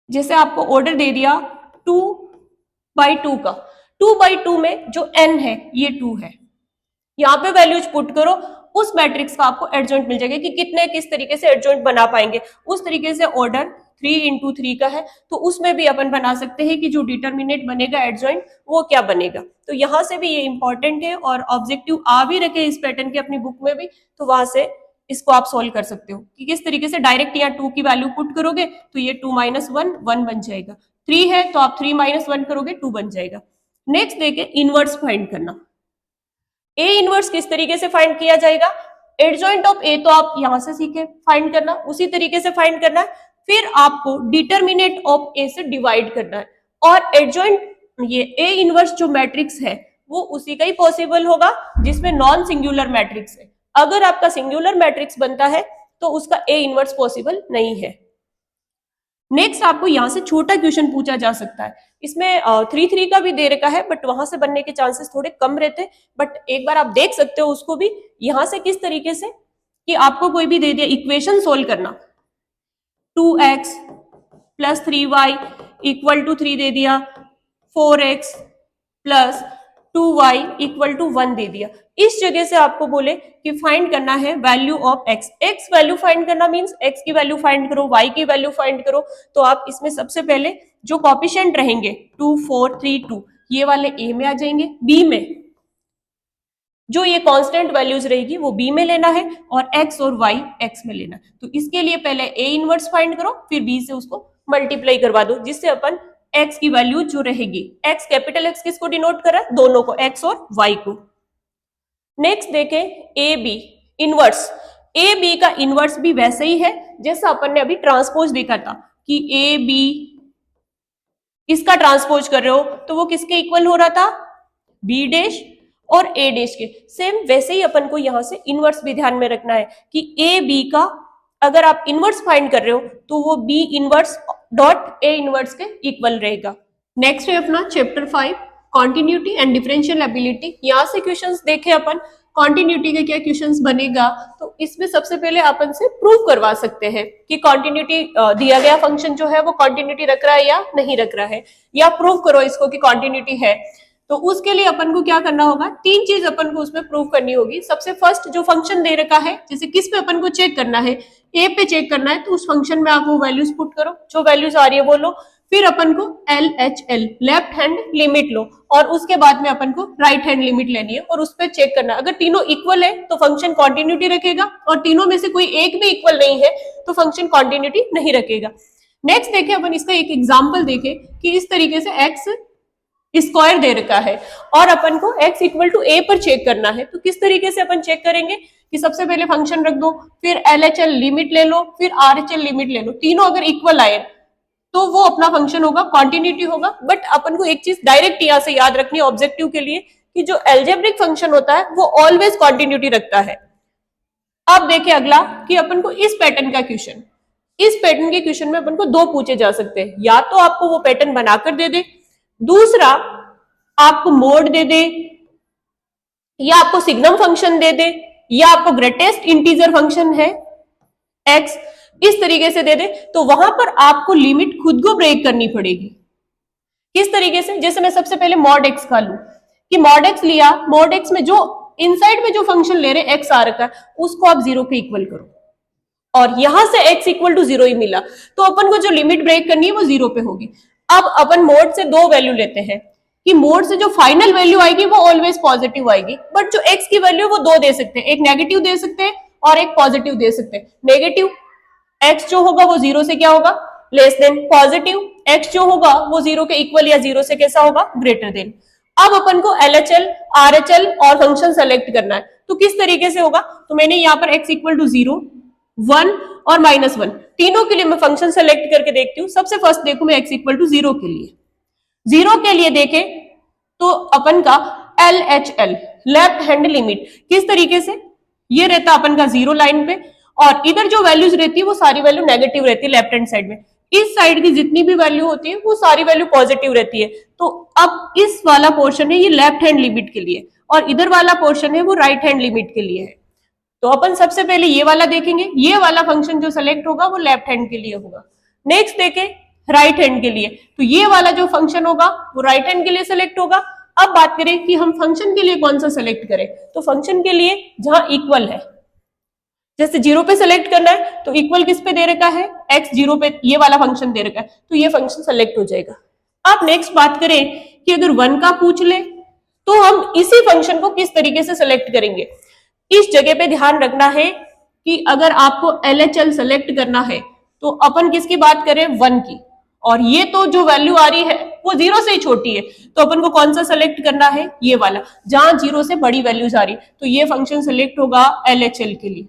जैसे आपको ऑर्डर दे दिया 2/2 का। 2/2 में जो n है ये 2 है, यहाँ पे वैल्यूज पुट करो, उस मैट्रिक्स का आपको एडजॉइंट मिल जाएगा कि कितने किस तरीके से एडजॉइंट बना पाएंगे। उस तरीके से ऑर्डर 3 × 3 का है तो उसमें भी अपन बना सकते हैं कि जो डिटर्मिनेट बनेगा एडजॉइंट वो क्या बनेगा। तो यहां से भी ये इंपॉर्टेंट है और ऑब्जेक्टिव आ भी रखे इस पैटर्न के अपनी बुक में भी, तो वहां से इसको आप सोल्व कर सकते हो कि किस तरीके से डायरेक्ट यहाँ 2 की वैल्यू पुट करोगे तो ये 2 - 1 1 बन जाएगा। 3 है तो आप 3 - 1 करोगे 2 बन जाएगा। नेक्स्ट देखे इनवर्स फाइंड करना। ए इनवर्स किस तरीके से फाइंड किया जाएगा, एडजॉइंट ऑफ ए तो आप यहां से सीखे फाइंड करना, उसी तरीके से फाइंड करना है। फिर आपको डिटर्मिनेट ऑफ ए से डिवाइड करना है और एडजॉइंट ये ए इनवर्स जो मैट्रिक्स है वो उसी का ही पॉसिबल होगा जिसमें नॉन सिंगुलर मैट्रिक्स है। अगर आपका सिंगुलर मैट्रिक्स बनता है तो उसका ए इनवर्स पॉसिबल नहीं है। नेक्स्ट आपको यहां से छोटा क्वेश्चन पूछा जा सकता है, इसमें 3 का भी दे रखा है बट वहां से बनने के चांसेस थोड़े कम रहते हैं, बट एक बार आप देख सकते हो उसको भी यहां से किस तरीके से कि आपको कोई भी दे दिया इक्वेशन सोल्व करना, 2x + 3y = 3 दे दिया, 4x + 2y = 1 दे दिया। इस जगह से आपको बोले कि फाइंड करना है value of x। x value find करना मींस x की वैल्यू फाइंड करो, y की वैल्यू फाइंड करो। तो आप इसमें सबसे पहले जो कोएफिशिएंट रहेंगे 2 4 3 2 ये वाले a में आ जाएंगे, b में जो ये कांस्टेंट वैल्यूज रहेगी वो b में लेना है और x और y x में लेना है। तो इसके लिए पहले a इनवर्स फाइंड करो फिर b से उसको मल्टीप्लाई करवा दो जिससे अपन x की वैल्यू जो रहेगी, x कैपिटल X किसको डिनोट करा, दोनों को x और y को। नेक्स्ट देखें A B inverse. A B का इनवर्स भी वैसे ही है जैसा अपन ने अभी ट्रांसपोज देखा था कि ए बी इसका ट्रांसपोज कर रहे हो तो वो किसके इक्वल हो रहा था, बी डैश और ए डैश के। सेम वैसे ही अपन को यहां से इनवर्स भी ध्यान में रखना है कि ए बी का अगर आप इनवर्स फाइंड कर रहे हो तो वो B inverse dot A inverse के इक्वल रहेगा। नेक्स्ट है अपना chapter 5 continuity and differentiability. यहाँ से क्वेश्चंस देखे अपन, कॉन्टिन्यूटी के क्या क्वेश्चंस बनेगा तो इसमें सबसे पहले अपन से प्रूव करवा सकते हैं कि कॉन्टिन्यूटी दिया गया फंक्शन जो है वो कॉन्टिन्यूटी रख रहा है या नहीं रख रहा है, या प्रूव करो इसको कि कॉन्टिन्यूटी है। तो उसके लिए अपन को क्या करना होगा, 3 चीज अपन को उसमें प्रूव करनी होगी। सबसे फर्स्ट जो फंक्शन दे रखा है, जैसे किस पे अपन को चेक करना है, ए पे चेक करना है तो उस फंक्शन में आप वो वैल्यूज पुट करो, जो वैल्यूज आ रही है वो लो। फिर अपन को LHL लेफ्ट हैंड लिमिट लो और उसके बाद में अपन को राइट हैंड लिमिट लेनी है और उस पर चेक करना है। अगर तीनों इक्वल है तो फंक्शन कॉन्टिन्यूटी रखेगा और तीनों में से कोई एक भी इक्वल नहीं है तो फंक्शन कॉन्टिन्यूटी नहीं रखेगा। नेक्स्ट देखें अपन इसका एक एग्जाम्पल देखें कि इस तरीके से x स्क्वायर दे रखा है और अपन को x = a पर चेक करना है। तो किस तरीके से अपन चेक करेंगे कि सबसे पहले फंक्शन रख दो, फिर LHL लिमिट ले लो, फिर RHL लिमिट ले लो, तीनों अगर इक्वल आए तो वो अपना फंक्शन होगा, कॉन्टिन्यूटी होगा। बट अपन को एक चीज डायरेक्ट यहां से याद रखनी है ऑब्जेक्टिव के लिए कि जो एल्जेब्रिक फंक्शन होता है वो ऑलवेज कॉन्टिन्यूटी रखता है। अब देखिए अगला कि अपन को इस पैटर्न का क्वेश्चन, इस पैटर्न के क्वेश्चन में अपन को 2 पूछे जा सकते हैं, या तो आपको वो पैटर्न बनाकर दे दे, दूसरा आपको मोड दे दे, या आपको सिग्नम फंक्शन दे दे, या आपको ग्रेटेस्ट इंटीजर फंक्शन है x, इस तरीके से दे दे, तो वहां पर आपको लिमिट खुद को ब्रेक करनी पड़ेगी। किस तरीके से? जैसे मैं सबसे पहले मॉड x का लूं कि मॉड x लिया, मॉड x में जो इनसाइड में जो फंक्शन ले रहे x आ रखा है उसको आप 0 के इक्वल करो, और यहां से x इक्वल टू 0 ही मिला, तो अपन को जो लिमिट ब्रेक करनी है वो 0 पे होगी। अब अपन मोड से दो वैल्यू लेते हैं कि मोड से जो फाइनल वैल्यू आएगी वो ऑलवेज पॉजिटिव आएगी, बट जो x की वैल्यू वो दो दे सकते हैं, एक नेगेटिव दे सकते हैं और एक पॉजिटिव दे सकते हैं। नेगेटिव x जो होगा वो 0 से क्या होगा? Less than. पॉजिटिव x जो होगा वो 0 के इक्वल या 0 से कैसा होगा? Greater than. अब अपन को LHL, RHL और फंक्शन सेलेक्ट करना है, तो किस तरीके से होगा? तो मैंने यहाँ पर x इक्वल टू 0, 1 और -1 तीनों के लिए मैं फंक्शन सेलेक्ट करके देखती हूँ। सबसे फर्स्ट देखू मैं x इक्वल टू 0 के लिए, 0 के लिए देखे तो अपन का LHL लेफ्ट हैंड लिमिट किस तरीके से? ये रहता अपन का 0 लाइन पे, और इधर जो वैल्यूज रहती है वो सारी वैल्यू नेगेटिव रहती है लेफ्ट हैंड साइड में। इस साइड की जितनी भी वैल्यू होती है वो सारी वैल्यू पॉजिटिव रहती है। तो अब इस वाला पोर्शन है ये लेफ्ट हैंड लिमिट के लिए, और इधर वाला पोर्शन है वो राइट हैंड लिमिट के लिए है। तो अपन सबसे पहले ये वाला देखेंगे, ये वाला फंक्शन जो सेलेक्ट होगा वो लेफ्ट हैंड के लिए होगा। नेक्स्ट देखें राइट हैंड के लिए, तो ये वाला जो फंक्शन होगा वो राइट हैंड के लिए सेलेक्ट होगा। अब बात करें कि हम फंक्शन के लिए कौन सा सेलेक्ट करें, तो फंक्शन के लिए जहां इक्वल है, जैसे 0 पे सेलेक्ट करना है तो इक्वल किस पे दे रखा है? x 0 पे, ये वाला फंक्शन दे रखा है, तो ये फंक्शन सेलेक्ट हो जाएगा। अब नेक्स्ट बात करें कि अगर 1 का पूछ ले तो हम इसी फंक्शन को किस तरीके से सेलेक्ट करेंगे। इस जगह पे ध्यान रखना है कि अगर आपको LHL सेलेक्ट करना है तो अपन किसकी बात करें? 1 की, और ये तो जो वैल्यू आ रही है वो 0 से ही छोटी है, तो अपन को कौन सा सेलेक्ट करना है? ये वाला, जहां 0 से बड़ी वैल्यूज आ रही, तो ये फंक्शन सेलेक्ट होगा LHL के लिए।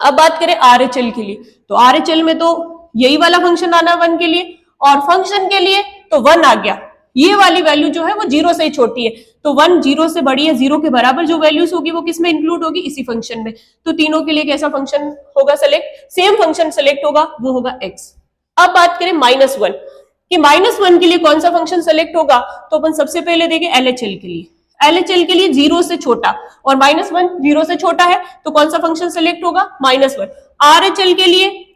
अब बात करें RHL के लिए, तो RHL में तो यही वाला फंक्शन आना 1 के लिए, और फंक्शन के लिए तो 1 आ गया, ये वाली वैल्यू जो है वो 0 से ही छोटी है, तो 1 0 से बड़ी है, 0 के बराबर जो वैल्यूज होगी वो किस में इंक्लूड होगी? इसी फंक्शन में। तो तीनों के लिए कैसा फंक्शन होगा सेलेक्ट? सेम फंक्शन सेलेक्ट होगा, वो होगा x। अब बात करें -1 कि -1 के लिए कौन सा फंक्शन सेलेक्ट होगा, तो अपन सबसे पहले देखें LHL के लिए। LHL के लिए 0 से छोटा, और -1 0 से छोटा है, तो कौन सा फंक्शन सेलेक्ट होगा? -1। RHL के लिए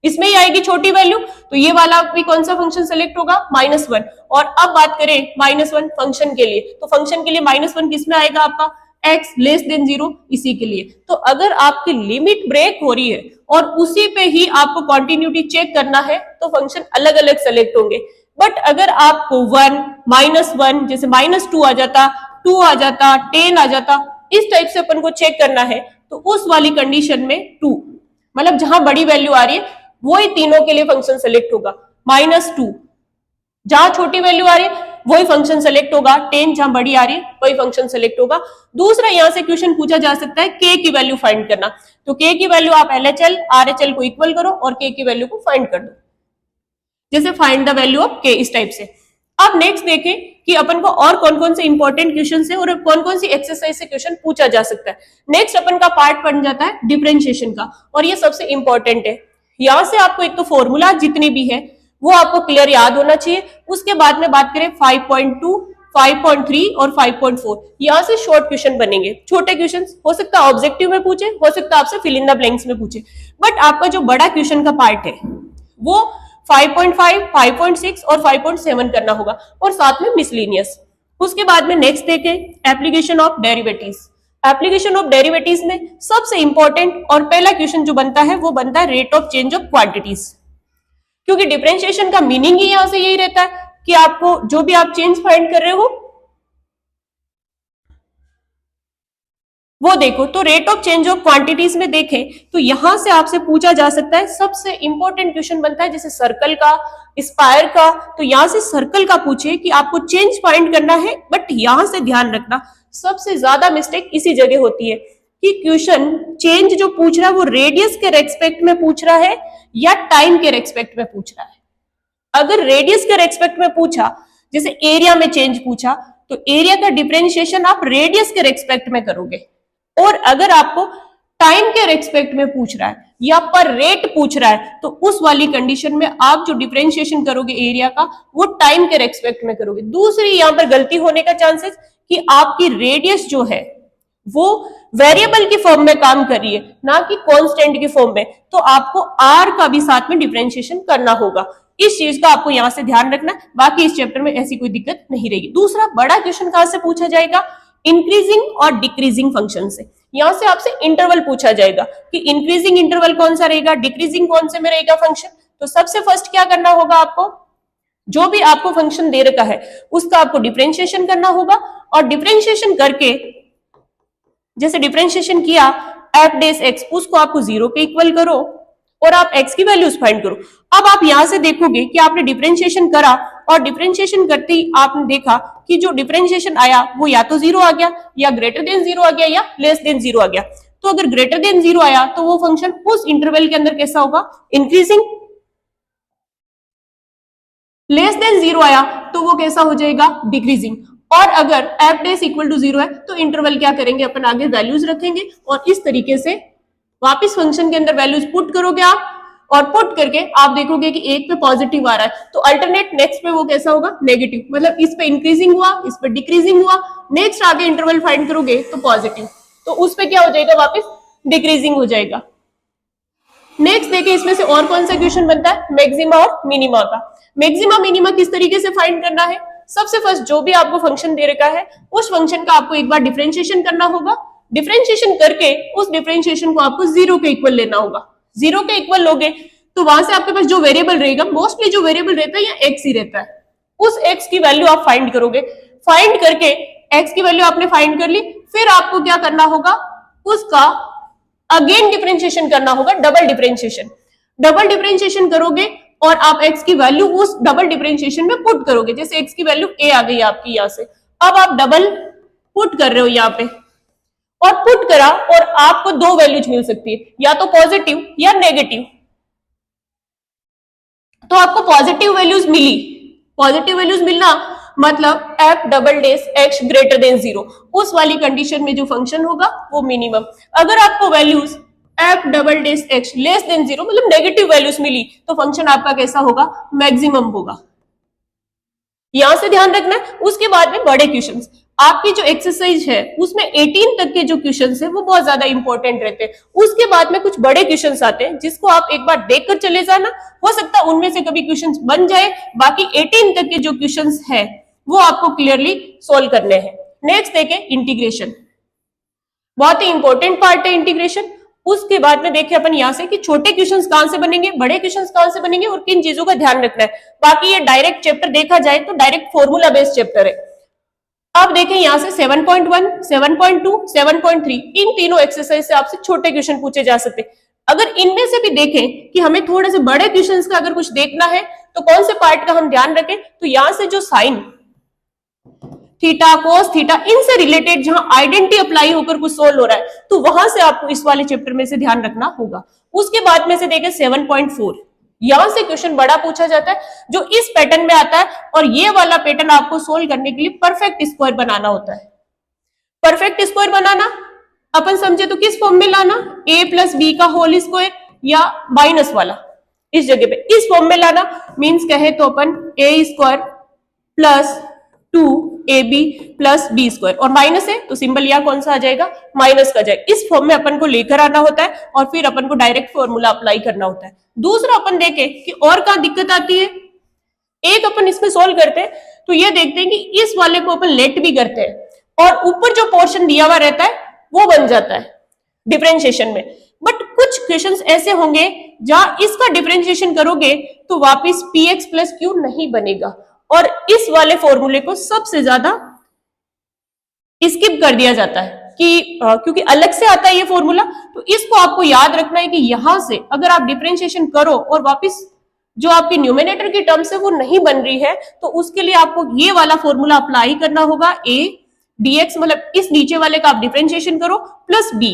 इसमें ही आएगी छोटी वैल्यू, तो ये वाला भी कौन सा फंक्शन सेलेक्ट होगा? -1। और अब बात करें -1 फंक्शन के लिए, तो फंक्शन के लिए -1 किस में आएगा आपका? x लेस देन 0, इसी के लिए। तो अगर आपकी लिमिट ब्रेक हो रही है और उसी पे ही आपको कॉन्टिन्यूटी चेक करना है तो फंक्शन अलग अलग सेलेक्ट होंगे। बट अगर आपको 1, -1 जैसे -2 आ जाता, 2 आ जाता, 10 आ जाता, इस टाइप से अपन को चेक करना है, तो उस वाली कंडीशन में 2 मतलब जहां बड़ी वैल्यू आ रही है वही तीनों के लिए फंक्शन सेलेक्ट होगा। -2 जहां छोटी वैल्यू आ रही है वही फंक्शन सेलेक्ट होगा, 10 जहां बड़ी आ रही है वही फंक्शन सेलेक्ट होगा। दूसरा यहां से क्वेश्चन पूछा जा सकता है k की वैल्यू फाइंड करना, तो k की वैल्यू आप LHL RHL को इक्वल करो और k की वैल्यू को फाइंड कर दो, जैसे find the value of k, इस टाइप से। अब नेक्स्ट देखें कि अपन को और कौन कौन से इंपॉर्टेंट क्वेश्चन है और कौन कौन सी एक्सरसाइज से क्वेश्चन पूछा जा सकता है। नेक्स्ट अपन का पार्ट बन जाता है डिफरेंशिएशन का, और ये सबसे इंपॉर्टेंट है। यहां से आपको एक तो फॉर्मूला जितने भी है वो आपको क्लियर याद होना चाहिए। उसके बाद में बात करें 5.2, 5.3 और 5.4, यहां से शॉर्ट क्वेश्चन बनेंगे। छोटे क्वेश्चन हो सकता है ऑब्जेक्टिव में पूछे, हो सकता है आपसे फिल इन द ब्लैंक्स में पूछे, बट आपका जो बड़ा क्वेश्चन का पार्ट है वो 5.5, 5.6 और 5.7 करना होगा, और साथ में मिसलिनियस। उसके बाद में नेक्स्ट देखें application of derivatives. Application of derivatives में सबसे इंपॉर्टेंट और पहला क्वेश्चन जो बनता है वो बनता है rate of change of quantities, क्योंकि डिफरेंशिएशन का मीनिंग ही यहां से यही रहता है कि आपको जो भी आप चेंज फाइंड कर रहे हो वो देखो। तो rate of change of quantities में देखें तो यहां से आपसे पूछा जा सकता है, सबसे इंपॉर्टेंट क्वेश्चन बनता है जैसे सर्कल का, स्पायर का, तो यहां से सर्कल का पूछे कि आपको चेंज फाइंड करना है, बट यहां से ध्यान रखना सबसे ज्यादा मिस्टेक इसी जगह होती है कि क्वेश्चन चेंज जो पूछ रहा है वो रेडियस के रेस्पेक्ट में पूछ रहा है या टाइम के रेस्पेक्ट में पूछ रहा है। अगर रेडियस के रेस्पेक्ट में पूछा, जैसे एरिया में चेंज पूछा, तो एरिया का डिफरेंशिएशन आप रेडियस के रेस्पेक्ट में करोगे, और अगर आपको टाइम के रेस्पेक्ट में पूछ रहा है या पर रेट पूछ रहा है, तो उस वाली कंडीशन में आप जो डिफरेंशिएशन करोगे एरिया का वो टाइम के रेस्पेक्ट में करोगे। दूसरी यहां पर गलती होने का चांसेस कि आपकी रेडियस जो है वो वेरिएबल की फॉर्म में काम कर रही है ना कि कांस्टेंट की फॉर्म में, तो आपको आर का भी साथ में डिफरेंशिएशन करना होगा। इस चीज का आपको यहां से ध्यान रखना, बाकी इस चैप्टर में ऐसी कोई दिक्कत नहीं रहेगी। दूसरा बड़ा क्वेश्चन कहां से पूछा जाएगा, इंक्रीजिंग और डिक्रीजिंग फंक्शन से। यहां से आपसे इंटरवल पूछा जाएगा कि इंक्रीजिंग इंटरवल कौन सा रहेगा, डिक्रीजिंग कौन से में रहेगा फंक्शन। तो सबसे फर्स्ट क्या करना होगा, आपको जो भी आपको फंक्शन दे रखा है उसका आपको डिफरेंशिएशन करना होगा, और डिफरेंशिएशन करके जैसे डिफरेंशिएशन किया एफ डेस एक्स, उसको आपको 0 के इक्वल करो और आप x की वैल्यूज फाइंड करो। अब आप यहां से देखोगे कि आपने डिफरेंशिएशन करा और डिफरेंशिएशन करते ही आपने देखा कि जो डिफरेंशिएशन आया वो या तो 0 आ गया या ग्रेटर देन 0 आ गया या लेस देन 0 आ गया। तो अगर ग्रेटर देन 0 आया तो वो फंक्शन उस इंटरवल के अंदर कैसा होगा, इंक्रीजिंग। लेस देन 0 आया तो वो कैसा हो जाएगा, डिक्रीजिंग। और अगर एफ डेस इक्वल टू 0 है तो इंटरवल क्या करेंगे, अपन आगे वैल्यूज रखेंगे और इस तरीके से वापस फंक्शन के अंदर वैल्यूज पुट करोगे आप, और पुट करके आप देखोगे कि एक पे पॉजिटिव आ रहा है तो अल्टरनेट नेक्स्ट पे वो कैसा होगा, नेगेटिव। मतलब इस पे इंक्रीजिंग हुआ, इस पे डिक्रीजिंग हुआ, नेक्स्ट आगे इंटरवल फाइंड करोगे तो पॉजिटिव, तो उस पे क्या हो जाएगा, वापस डिक्रीजिंग हो जाएगा। नेक्स्ट देखिए इसमें से और कौन सा क्वेश्चन बनता है, मैक्सिमा और मिनिमा का। मैक्सिमा मिनिमा किस तरीके से फाइंड करना है, सबसे फर्स्ट जो भी आपको फंक्शन दे रखा है उस फंक्शन का आपको एक बार डिफरेंशिएशन करना होगा। डिफरेंशिएशन करके उस डिफरेंशिएशन को आपको 0 के इक्वल लेना होगा। 0 के इक्वल लोगे तो वहां से आपके पास जो वेरिएबल रहेगा, मोस्टली जो वेरिएबल रहता है या x ही रहता है, उस x की वैल्यू आप फाइंड करोगे। फाइंड करके x की वैल्यू आपने फाइंड कर ली, फिर आपको क्या करना होगा, उसका अगेन डिफरेंशिएशन करना होगा, डबल डिफरेंशिएशन। डबल डिफरेंशिएशन करोगे और आप x की वैल्यू उस डबल डिफरेंशिएशन में पुट करोगे। जैसे x की वैल्यू a आ गई आपकी यहां से, अब आप डबल पुट कर रहे हो यहाँ पे और पुट करा और आपको दो वैल्यूज मिल सकती है, या तो पॉजिटिव या नेगेटिव। तो आपको पॉजिटिव वैल्यूज मिली, पॉजिटिव वैल्यूज मिलना मतलब f double dash x greater than 0, उस वाली कंडीशन में जो फंक्शन होगा वो मिनिमम। अगर आपको values f double dash x less than 0 मतलब नेगेटिव वैल्यूज मिली तो फंक्शन आपका कैसा होगा, मैक्सिमम होगा। यहां से ध्यान रखना है। उसके बाद में बड़े क्वेश्चंस, आपकी जो एक्सरसाइज है उसमें 18 तक के जो क्वेश्चंस है वो बहुत ज्यादा इंपॉर्टेंट रहते हैं। उसके बाद में कुछ बड़े क्वेश्चंस आते हैं जिसको आप एक बार देखकर चले जाना, हो सकता है उनमें से कभी क्वेश्चंस बन जाए। बाकी 18 तक के जो क्वेश्चंस है वो आपको क्लियरली सोल्व करने हैं। नेक्स्ट देखें इंटीग्रेशन, बहुत ही इंपॉर्टेंट पार्ट है इंटीग्रेशन। उसके बाद में देखें अपन यहां से कि छोटे क्वेश्चंस कहां से बनेंगे, बड़े क्वेश्चंस कहां से बनेंगे और किन चीजों का ध्यान रखना है। बाकी ये डायरेक्ट चैप्टर देखा जाए तो डायरेक्ट फॉर्मूला बेस्ड चैप्टर है। अब देखें यहां से 7.1, 7.2, 7.3 इन तीनों एक्सरसाइज से आपसे छोटे क्वेश्चन पूछे जा सकते हैं। अगर इनमें से भी देखें कि हमें थोड़े से बड़े क्वेश्चंस का अगर कुछ देखना है तो कौन से पार्ट का हम ध्यान रखें, तो यहां से जो साइन थीटा, कोस थीटा, इनसे रिलेटेड जहां आइडेंटिटी अप्लाई होकर कुछ सोल्व हो रहा है तो वहां से आपको इस वाले चैप्टर में से ध्यान रखना होगा। उसके बाद में से देखें 7.4, यहां से क्वेश्चन बड़ा पूछा जाता है जो इस पैटर्न में आता है, और ये वाला पैटर्न आपको सोल्व करने के लिए परफेक्ट स्क्वायर बनाना होता है। परफेक्ट स्क्वायर बनाना अपन समझे तो किस फॉर्म में लाना, a प्लस बी का होल स्क्वायर या माइनस वाला इस जगह पे इस फॉर्म में लाना। मीन्स कहे तो अपन a square plus 2ab plus B square, और माइनस है तो सिंबल यहाँ कौन सा आ जाएगा, माइनस का जाएगा। इस फॉर्म में अपन को लेकर आना होता है और फिर अपन को डायरेक्ट फॉर्मूला अप्लाई करना होता है। दूसरा अपन देखें कि और कहां दिक्कत आती है, एक अपन इसमें सोल्व करते हैं तो ये देखते हैं कि इस वाले को अपन लेट भी करते हैं और ऊपर जो पोर्शन दिया हुआ रहता है वो बन जाता है डिफरेंशिएशन में। बट कुछ क्वेश्चंस ऐसे होंगे जहां इसका डिफरेंशिएशन करोगे तो वापस px प्लस क्यू नहीं बनेगा, और इस वाले फॉर्मूले को सबसे ज्यादा स्किप कर दिया जाता है कि क्योंकि अलग से आता है ये फॉर्मूला। तो इसको आपको याद रखना है कि यहां से अगर आप डिफरेंशिएशन करो और वापस जो आपकी न्यूमरेटर की टर्म्स है वो नहीं बन रही है तो उसके लिए आपको ये वाला फॉर्मूला अप्लाई करना होगा। a dx मतलब इस नीचे वाले का आप डिफरेंशिएशन करो प्लस b।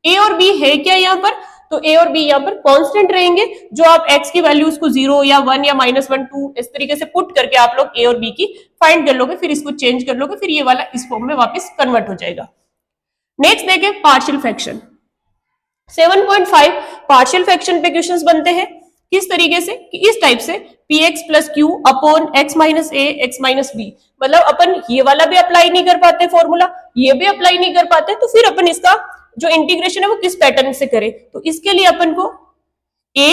a और b है क्या यहाँ पर, तो a और b यहाँ पर कांस्टेंट रहेंगे, जो आप x की वैल्यूज को 0 या 1 या -1 2 इस तरीके से पुट करके आप लोग a और b की फाइंड कर लोगे, फिर इसको चेंज कर लोगे, फिर ये वाला इस फॉर्म में वापस कन्वर्ट हो जाएगा। नेक्स्ट देखें पार्शियल फ्रैक्शन। 7.5 पार्शियल फ्रैक्शन पे क्वेश्चंस बनते हैं। किस तरीके से कि इस टाइप से px plus q upon x minus a x minus b, मतलब अपन ये वाला भी अप्लाई नहीं कर पाते फॉर्मूला, ये भी अप्लाई नहीं कर पाते, तो फिर अपन इसका जो इंटीग्रेशन है वो किस पैटर्न से करें। तो इसके लिए अपन को a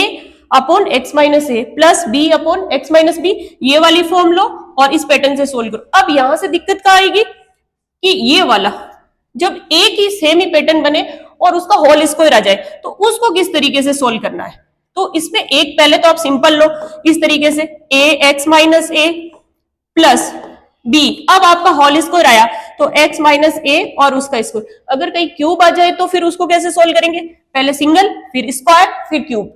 upon X minus A plus B upon X minus B ये वाली फॉर्म लो और इस पैटर्न से सोल्व करो। अब यहां से दिक्कत क्या आएगी कि ये वाला जब एक ही सेम ही पैटर्न बने और उसका होल स्क्वायर आ जाए तो उसको किस तरीके से सोल्व करना है। तो इसमें एक पहले तो आप सिंपल लो इस तरीके से a X minus A plus B, अब आपका होल स्क्वायर आया तो x माइनस ए और उसका स्क्वायर, अगर कहीं क्यूब आ जाए तो फिर उसको कैसे सोल्व करेंगे, पहले सिंगल फिर स्क्वायर फिर क्यूब।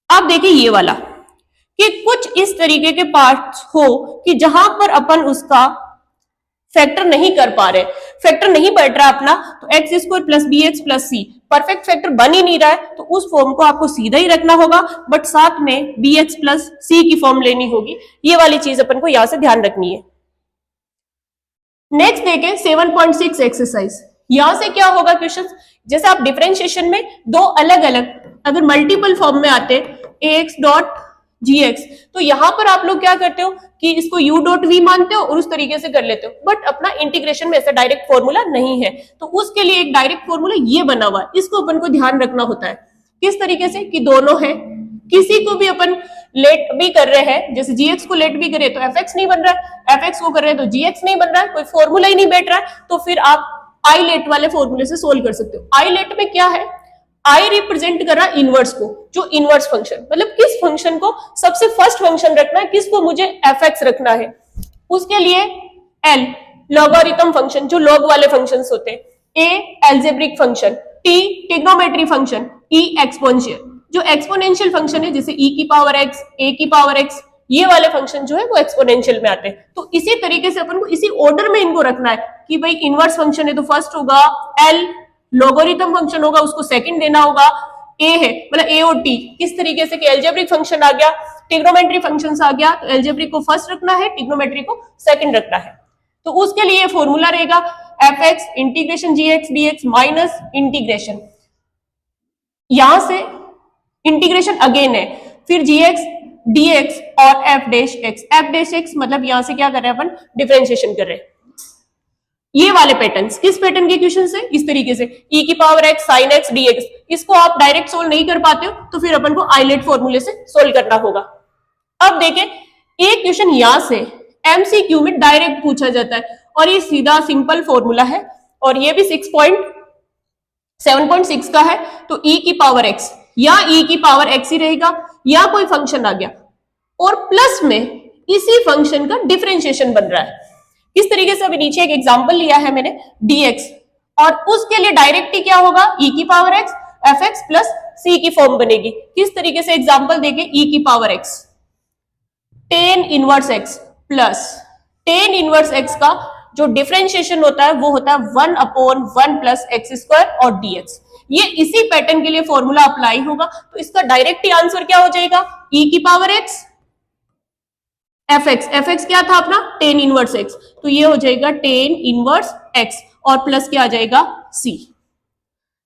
अब देखिए ये वाला कि कुछ इस तरीके के पार्ट्स हो कि जहां पर अपन उसका फैक्टर नहीं कर पा रहे, फैक्टर नहीं बैठ रहा अपना, तो X square plus B X plus C perfect factor बन ही नहीं रहा है, तो उस फॉर्म को आपको सीधा ही रखना होगा, बट साथ में बी एक्स प्लस सी की फॉर्म लेनी होगी। ये वाली चीज अपन को यहां से ध्यान रखनी है। नेक्स्ट देखें 7.6 एक्सरसाइज। यहां से क्या होगा क्वेश्चन, जैसे आप डिफरेंशिएशन में दो अलग अलग अगर मल्टीपल फॉर्म में आते ax डॉट gx, तो यहां पर आप लोग क्या करते हो कि इसको u डॉट v मानते हो और उस तरीके से कर लेते हो, बट अपना इंटीग्रेशन में ऐसा डायरेक्ट फॉर्मूला नहीं है, तो उसके लिए एक डायरेक्ट फॉर्मूला ये बना हुआ है, इसको अपन को ध्यान रखना होता है। किस तरीके से कि दोनों है, किसी को भी अपन लेट भी कर रहे हैं, जैसे gx को लेट भी करे तो fx नहीं बन रहा है, fx को कर रहे हैं तो gx नहीं बन रहा है, कोई फॉर्मूला ही नहीं बैठ रहा है, तो फिर आप आई लेट वाले फॉर्मूले से सोल्व कर सकते हो। आई लेट में क्या है, आई रिप्रेजेंट कर रहा इनवर्स को, जो इनवर्स फंक्शन मतलब किस फंक्शन को सबसे फर्स्ट फंक्शन रखना है, किसको मुझे fx रखना है, उसके लिए l लॉगरिथम फंक्शन जो लॉग वाले फंक्शंस होते हैं, a algebraic function, t trigonometry function, e exponential जो एक्सपोनेंशियल फंक्शन है जैसे e की पावर x, a की पावर x, ये वाले फंक्शन जो है वो एक्सपोनेंशियल में आते हैं। तो इसी तरीके से अपन को इसी ऑर्डर में इनको रखना है कि भाई इनवर्स फंक्शन है तो फर्स्ट होगा l, लॉगरिथम फंक्शन होगा उसको सेकंड देना होगा, a है मतलब a और t, किस तरीके से कि एल्जेब्रिक फंक्शन आ गया, ट्रिग्नोमेट्री फंक्शंस आ गया, तो एल्जेब्रिक को फर्स्ट रखना है, ट्रिग्नोमेट्री को सेकंड रखना है। तो उसके लिए फॉर्मूला रहेगा fx integration gx dx minus integration, यहां से इंटीग्रेशन अगेन है, फिर gx dx और f डैश x मतलब यहां से क्या कर रहे हैं अपन डिफरेंशिएशन कर रहे हैं। ये वाले पैटर्न्स किस पैटर्न के क्वेश्चन से, इस तरीके से e की power x sin x dx, इसको आप डायरेक्ट सोल्व नहीं कर पाते हो तो फिर अपन को आइलेट फॉर्मूले से सोल्व करना होगा। अब देखें एक क्वेश्चन यहां से एमसीक्यू में डायरेक्ट पूछा जाता है और ये सीधा सिंपल फॉर्मूला है और ये भी 7.6 का है, तो e की पावर x या e की पावर x ही रहेगा या कोई फंक्शन आ गया और प्लस में इसी फंक्शन का डिफरेंशिएशन बन रहा है। किस तरीके से, अभी नीचे एक एग्जांपल लिया है मैंने dx और उसके लिए डायरेक्ट ही क्या होगा e की power x fx plus c की फॉर्म बनेगी। किस तरीके से एग्जांपल देके e की power x tan inverse x plus tan inverse x का जो डिफरेंशिएशन होता है वो होता है 1/1 प्लस एक्स स्क्वायर और dx। ये इसी पैटर्न के लिए फॉर्मूला अप्लाई होगा, तो इसका डायरेक्ट ही आंसर क्या हो जाएगा e की पावर x fx क्या था अपना tan इनवर्स x, तो ये हो जाएगा tan इनवर्स x और प्लस क्या आ जाएगा c।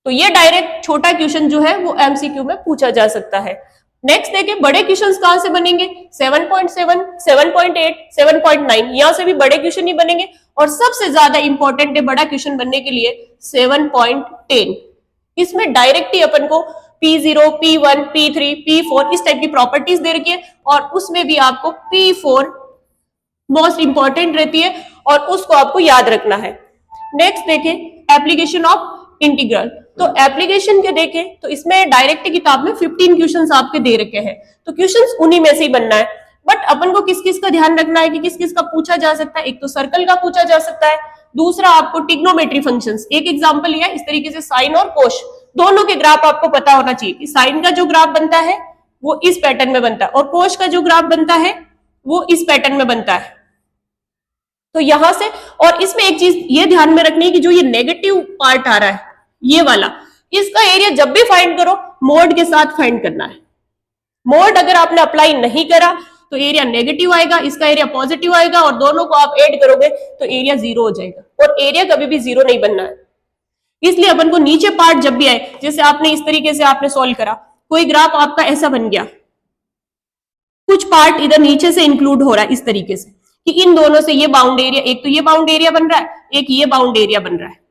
तो ये डायरेक्ट छोटा क्वेश्चन जो है वो एमसीक्यू में पूछा जा सकता है। नेक्स्ट देखिए बड़े क्वेश्चंस कहां से बनेंगे, 7.7, 7.8, 7.9 यहां से भी बड़े क्वेश्चन ही बनेंगे और सबसे ज्यादा इंपॉर्टेंट है बड़ा क्वेश्चन बनने के लिए 7.10। इसमें डायरेक्ट ही अपन को P0, P1, P3, P4 इस टाइप की प्रॉपर्टीज दे रखी है और उसमें भी आपको P4 मोस्ट इंपॉर्टेंट रहती है और उसको आपको याद रखना है। नेक्स्ट देखें एप्लीकेशन ऑफ इंटीग्रल, तो एप्लीकेशन के देखें तो इसमें डायरेक्ट किताब में 15 क्वेश्चंस आपके दे रखे हैं, तो क्वेश्चंस उन्हीं में से ही बनना है, बट अपन को किस किस का ध्यान रखना है कि किस किस का पूछा जा सकता है। एक तो सर्कल का पूछा जा सकता है, दूसरा आपको ट्रिग्नोमेट्री फंक्शंस, एक एग्जांपल लिया इस तरीके से साइन और कोश, दोनों के ग्राफ आपको पता होना चाहिए कि साइन का जो ग्राफ बनता है वो इस पैटर्न में बनता है और कोश का जो ग्राफ बनता है वो इस पैटर्न में बनता है। तो यहां से और इसमें एक चीज ये ध्यान में रखनी है कि जो ये नेगेटिव पार्ट आ रहा है ये वाला, इसका एरिया जब भी फाइंड करो मोड के साथ फाइंड करना है। मोड अगर आपने अप्लाई नहीं करा तो एरिया नेगेटिव आएगा, इसका एरिया पॉजिटिव आएगा और दोनों को आप ऐड करोगे तो एरिया 0 हो जाएगा और एरिया कभी भी 0 नहीं बनना है। इसलिए अपन को नीचे पार्ट जब भी आए, जैसे आपने इस तरीके से आपने सॉल्व करा, कोई ग्राफ आपका ऐसा बन गया, कुछ पार्ट इधर नीचे से इंक्लूड हो रहा है इस तरीके से कि इन दोनों से ये बाउंड एरिया, एक तो ये बाउंड एरिया बन रहा है, एक ये बाउंड एरिया बन रहा है।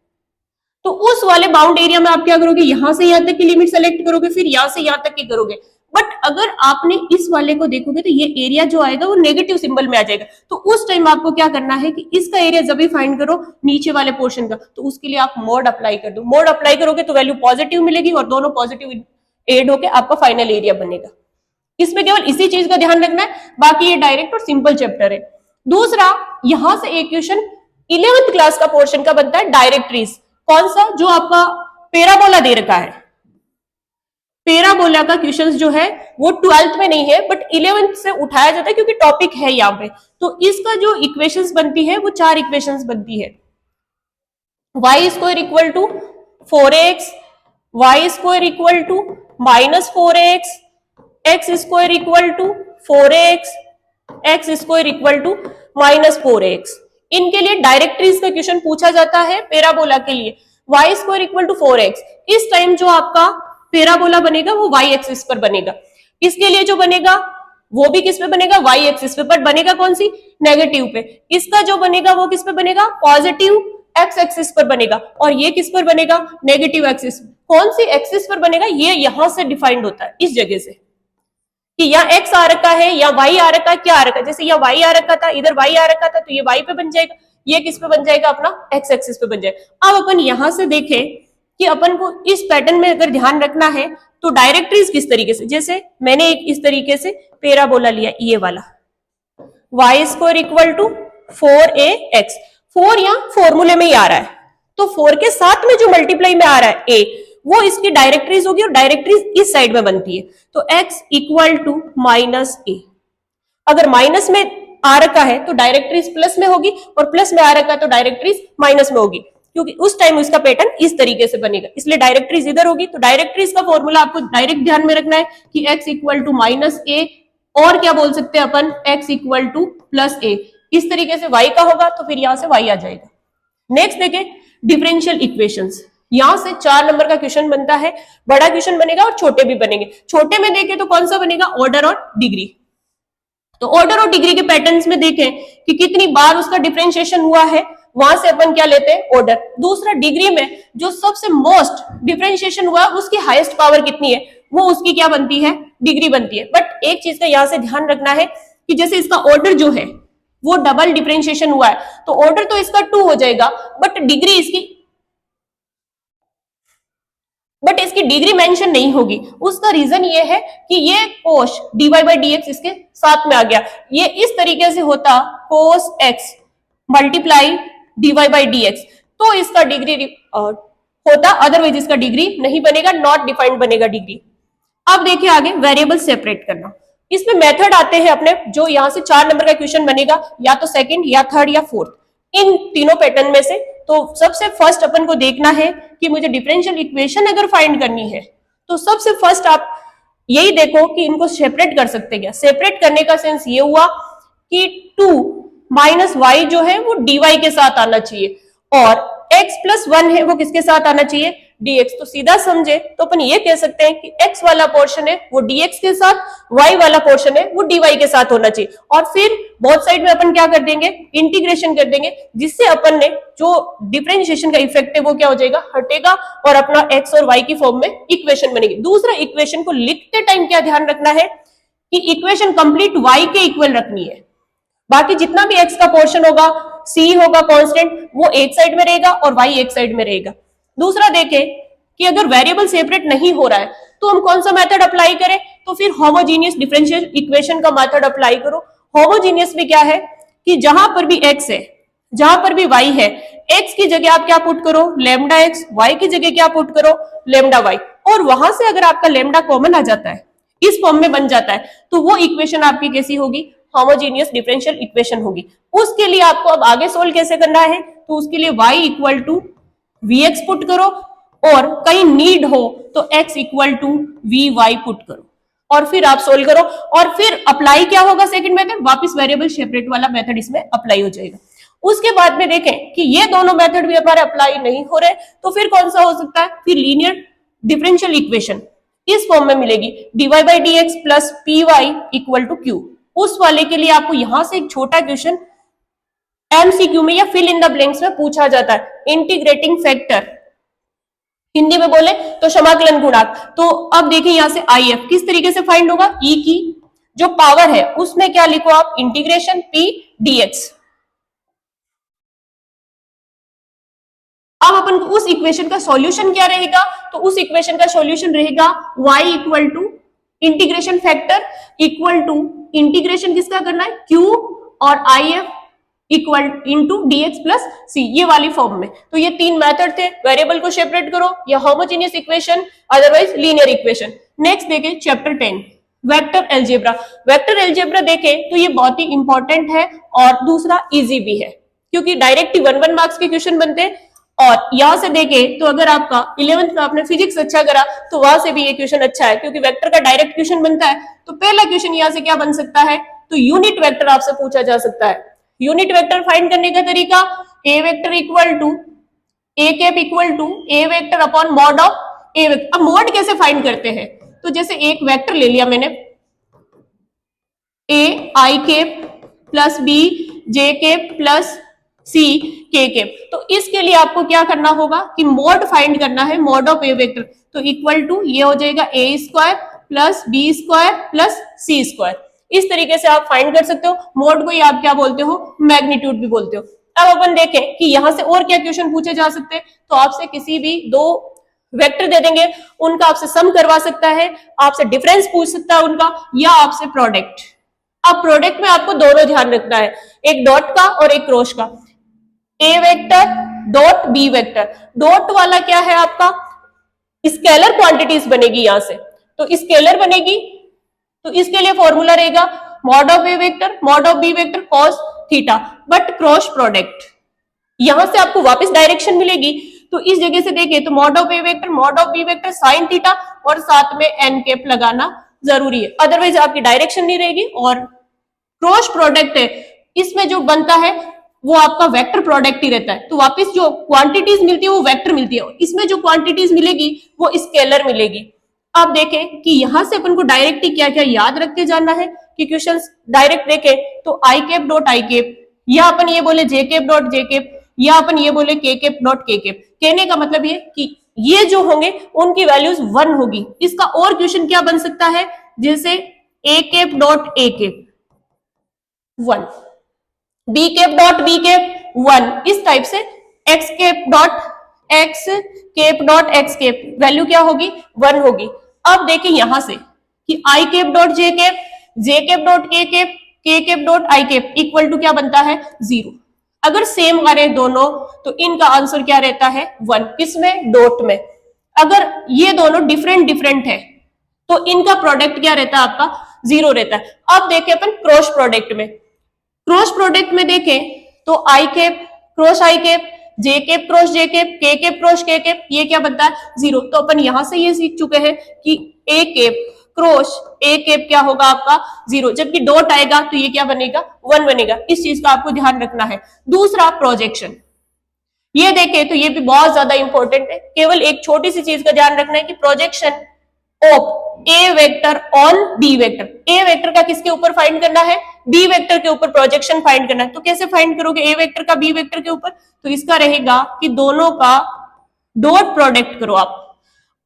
तो उस वाले बाउंड एरिया में आप क्या करोगे, यहां से यहां तक की लिमिट सेलेक्ट करोगे, फिर यहां से यहां तक की करोगे। बट अगर आपने इस वाले को देखोगे तो ये एरिया जो आएगा वो नेगेटिव सिंबल में आ जाएगा। तो उस टाइम आपको क्या करना है कि इसका एरिया जब भी फाइंड करो नीचे वाले पोर्शन का, तो उसके लिए आप मोड अप्लाई कर दो। मोड अप्लाई करोगे तो वैल्यू पॉजिटिव मिलेगी और दोनों पॉजिटिव एड होकर आपका फाइनल एरिया बनेगा। इसमें केवल इसी चीज का ध्यान रखना है, बाकी ये डायरेक्ट और सिंपल चैप्टर है। दूसरा, यहां से एक क्वेश्चन 11th क्लास का पोर्शन का बनता है, डायरेक्ट्रीज। कौन सा, जो आपका पैराबोला दे रखा है, पैराबोला का क्वेश्चंस जो है वो 12th में नहीं है बट 11th से उठाया जाता है क्योंकि टॉपिक है यहाँ पे। तो इसका जो इक्वेशंस बनती है वो 4 इक्वेशंस बनती है। y square equal to 4x, y square equal to -4x, x square equal to 4x, x square equal to -4x। इनके लिए डायरेक्ट्रीज का क्वेश्चन पूछा जाता है पैराबोला के लिए। y square equal to 4x, इस टाइम जो आपका पैराबोला बनेगा वो y एक्सिस पर बनेगा। इसके लिए जो बनेगा वो भी किस पे बनेगा, y एक्सिस पे, पर बनेगा कौन सी, नेगेटिव पे। इसका जो बनेगा वो किस पे बनेगा, पॉजिटिव x एक्सिस पर बनेगा। और ये किस पर बनेगा, नेगेटिव एक्सिस। कौन सी एक्सिस पर बनेगा, ये यहां से डिफाइंड होता है इस जगह से कि या x आ रखा है या y आ रखा है, क्या आ रखा है। जैसे या y आ रखा था, इधर y आ रखा था, तो ये y पे बन जाएगा, ये किस पे बन जाएगा, अपना x एक्सिस पे बन जाएगा। अब अपन यहां से देखें कि अपन को इस पैटर्न में अगर ध्यान रखना है तो डायरेक्ट्रीज किस तरीके से, जैसे मैंने एक इस तरीके से पैराबोला लिया, ये वाला y square equal to 4ax, 4 यहाँ फॉर्मूले में ही आ रहा है, तो 4 के साथ में जो मल्टीप्लाई में आ रहा है a, वो इसकी डायरेक्ट्रीज होगी और डायरेक्ट्रीज इस साइड में बनती है। तो x इक्वल टू -a, अगर माइनस में आ रखा है तो डायरेक्ट्रीज प्लस में होगी और प्लस में आ रखा है तो डायरेक्ट्रीज माइनस में होगी, क्योंकि उस टाइम उसका पैटर्न इस तरीके से बनेगा, इसलिए डायरेक्ट्रीज इधर होगी। तो डायरेक्ट्रीज का फॉर्मूला आपको डायरेक्ट ध्यान में रखना है कि x इक्वल टू -a, और क्या बोल सकते हैं अपन, x इक्वल टू +a। इस तरीके से y का होगा तो फिर यहां से y आ जाएगा। नेक्स्ट देखें डिफरेंशियल इक्वेशंस। यहां से 4 नंबर का क्वेश्चन बनता है, बड़ा क्वेश्चन बनेगा और छोटे भी बनेंगे। छोटे में देखें तो कौन सा बनेगा, ऑर्डर और डिग्री। तो ऑर्डर और डिग्री के पैटर्न्स में देखें कि कितनी बार उसका डिफरेंशिएशन हुआ है, वहां से अपन क्या लेते हैं, ऑर्डर। दूसरा, डिग्री में जो सबसे मोस्ट डिफरेंशिएशन हुआ उसकी हाईएस्ट पावर कितनी है, वो उसकी क्या बनती है, डिग्री बनती है। बट एक चीज का यहां से ध्यान रखना है कि जैसे इसका ऑर्डर जो है वो डबल डिफरेंशिएशन हुआ है तो ऑर्डर तो इसका 2 हो जाएगा, बट इसकी डिग्री मेंशन नहीं होगी। उसका रीजन ये है कि ये कोश dy बाई dx इसके साथ में आ गया, ये इस तरीके से होता cos x multiply dy by dx, तो इसका डिग्री होता, अदरवाइज इसका डिग्री नहीं बनेगा, नॉट डिफाइंड बनेगा डिग्री। अब देखिए आगे वेरिएबल सेपरेट करना। इसमें मेथड आते हैं अपने, जो यहां से 4 नंबर का क्वेश्चन बनेगा, या तो सेकंड या थर्ड या फोर्थ, इन तीनों पैटर्न में से। तो सबसे फर्स्ट अपन को देखना है कि मुझे डिफरेंशियल इक्वेशन अगर फाइंड करनी है तो सबसे फर्स्ट आप यही देखो कि इनको सेपरेट कर सकते क्या। सेपरेट करने का सेंस ये हुआ कि 2 माइनस y जो है वो dy के साथ आना चाहिए और x प्लस 1 है वो किसके साथ आना चाहिए, dx। तो सीधा समझे तो अपन ये कह सकते हैं कि x वाला पोर्शन है वो dx के साथ, y वाला पोर्शन है वो dy के साथ होना चाहिए। और फिर बोथ साइड में अपन क्या कर देंगे, इंटीग्रेशन कर देंगे, जिससे अपन ने जो डिफरेंशिएशन का इफेक्ट है वो क्या हो जाएगा, हटेगा और अपना x और y की फॉर्म में इक्वेशन बनेगी। दूसरा, इक्वेशन को लिखते टाइम क्या ध्यान रखना है कि इक्वेशन कंप्लीट y के इक्वल रखनी है। बाकी जितना भी x का पोर्शन होगा, c होगा कांस्टेंट, वो एक साइड में रहेगा और y एक साइड में रहेगा। दूसरा देखें कि अगर वेरिएबल सेपरेट नहीं हो रहा है तो हम कौन सा मेथड अप्लाई करें, तो फिर होमोजीनियस डिफरेंशियल इक्वेशन का मेथड अप्लाई करो। होमोजीनियस भी क्या है कि जहां पर भी x है, जहां पर भी y है, x की जगह आप क्या पुट करो, लैम्डा x, y की जगह क्या पुट करो, लैम्डा y, और वहां से अगर आपका लैम्डा कॉमन आ जाता है, इस फॉर्म में बन जाता है, तो वो इक्वेशन आपकी कैसी होगी, होमोजीनियस डिफरेंशियल इक्वेशन होगी। उसके लिए आपको अब आगे सोल्व कैसे करना है, तो उसके लिए y equal to vx put करो, और कहीं नीड हो तो x equal to vy put करो, और फिर आप सोल्व करो। और फिर अप्लाई क्या होगा, सेकंड मेथड, वापस वेरिएबल सेपरेट वाला मेथड इसमें अप्लाई हो जाएगा। उसके बाद में देखें कि ये दोनों मेथड भी हमारे अप्लाई नहीं हो रहे, तो फिर कौन सा हो सकता है, फिर लीनियर डिफरेंशियल इक्वेशन इस फॉर्म में मिलेगी, dy by dx plus py equal to q। उस वाले के लिए आपको यहां से एक छोटा क्वेश्चन एमसीक्यू में या फिल इन द ब्लैंक्स में पूछा जाता है, इंटीग्रेटिंग फैक्टर, हिंदी में बोले तो समाकलन गुणांक। तो अब देखिए यहां से IF किस तरीके से फाइंड होगा, E की जो पावर है उसमें क्या लिखो आप, इंटीग्रेशन P dx। अब अपन को उस इक्वेशन का सॉल्यूशन क्या रहेगा, तो उस इक्वेशन का सॉल्यूशन रहेगा y equal to integration factor equal to integration किसका करना है, q और IF equal into dx plus c, ये वाली फॉर्म में। तो ये तीन मेथड थे, वेरिएबल को सेपरेट करो या homogeneous equation, otherwise linear equation. Next देखें chapter 10 vector algebra. Vector algebra देखें तो ये बहुत ही इंपॉर्टेंट है और दूसरा इजी भी है, क्योंकि डायरेक्ट 1 मार्क्स के क्वेश्चन बनते हैं। और यहां से देखें तो अगर आपका 11th में आपने फिजिक्स अच्छा करा तो वहां से भी ये क्वेश्चन अच्छा है, क्योंकि वेक्टर का डायरेक्ट क्वेश्चन बनता है। तो पहला क्वेश्चन यहां से क्या बन सकता है, तो यूनिट वेक्टर आपसे पूछा जा सकता है। यूनिट वेक्टर फाइंड करने का तरीका, a vector equal to a cap equal to A vector upon mod of A vector. अब मॉड कैसे फाइंड करते हैं, तो जैसे एक वेक्टर ले लिया मैंने, a i cap plus b j cap plus c k cap, तो इसके लिए आपको क्या करना होगा कि मॉड फाइंड करना है, मॉड ऑफ ए वेक्टर। तो इक्वल टू ये हो जाएगा a square plus B square plus c square. इस तरीके से आप फाइंड कर सकते हो। मोड को ही आप क्या बोलते हो, मैग्नीट्यूड भी बोलते हो। अब अपन देखें कि यहां से और क्या क्वेश्चन पूछे जा सकते हैं, तो आपसे किसी भी दो वेक्टर दे देंगे, उनका आपसे सम करवा सकता है, आपसे डिफरेंस पूछ सकता है उनका, या आपसे प्रोडक्ट। अब प्रोडक्ट में आपको दोनों ध्यान रखना है, एक डॉट का और एक क्रॉस का। A vector dot b vector, dot वाला क्या है आपका, स्केलर क्वांटिटीज बनेगी यहां से, तो स्केलर बनेगी, तो इसके लिए फॉर्मूला रहेगा mod of A vector mod of B vector cos theta. But cross product यहां से आपको वापस डायरेक्शन मिलेगी, तो इस जगह से देखें तो mod of A vector mod of B vector sine theta और साथ में एन कैप लगाना जरूरी है, अदरवाइज आपकी डायरेक्शन नहीं रहेगी। और क्रॉस प्रोडक्ट है, इसमें जो बनता है वो आपका वेक्टर प्रोडक्ट ही रहता है, तो वापस जो क्वांटिटीज मिलती है वो वेक्टर मिलती है, इसमें जो क्वांटिटीज मिलेगी वो स्केलर मिलेगी। अब देखें कि यहां से अपन को डायरेक्ट क्या क्या याद रख के जाना है कि क्वेश्चंस डायरेक्ट देखें तो आई कैप डॉट आई कैप, या अपन ये बोले जे कैप डॉट जे कैप, या अपन ये बोले के कैप डॉट के कैप। कहने का मतलब ये कि ये जो होंगे उनकी वैल्यूज 1 होगी। इसका और क्वेश्चन क्या बन सकता है, जैसे a cap dot a cap 1, b cap dot b cap 1, इस टाइप से x cap dot x cap dot x cap value क्या होगी, 1 होगी। अब देखिए यहां से कि i cap dot j cap dot k cap dot i cap equal to क्या बनता है, 0। अगर सेम आ रहे दोनों तो इनका आंसर क्या रहता है, 1, किसमें, डॉट में। अगर ये दोनों डिफरेंट है तो इनका प्रोडक्ट क्या रहता है आपका, 0 रहता है। अब देखें अपन क्रॉस प्रोडक्ट में, क्रॉस प्रोडक्ट में देखें तो आई कैप क्रॉस आई कैप, जे कैप क्रॉस जे कैप, के कैप क्रॉस के कैप, ये क्या बनता है, 0। तो अपन यहां से ये सीख चुके हैं कि A cap cross A cap क्या होगा आपका, 0, जबकि डॉट आएगा तो ये क्या बनेगा, 1 बनेगा। इस चीज का आपको ध्यान रखना है। दूसरा प्रोजेक्शन, ये देखें तो ये भी बहुत ज्यादा इंपॉर्टेंट है। केवल एक छोटी सी चीज का ध्यान रखना है कि projection of A vector on B vector, A vector का किसके ऊपर फाइंड करना है, बी वेक्टर के ऊपर प्रोजेक्शन फाइंड करना है। तो कैसे फाइंड करोगे ए वेक्टर का बी वेक्टर के ऊपर, तो इसका रहेगा कि दोनों का डॉट प्रोडक्ट करो आप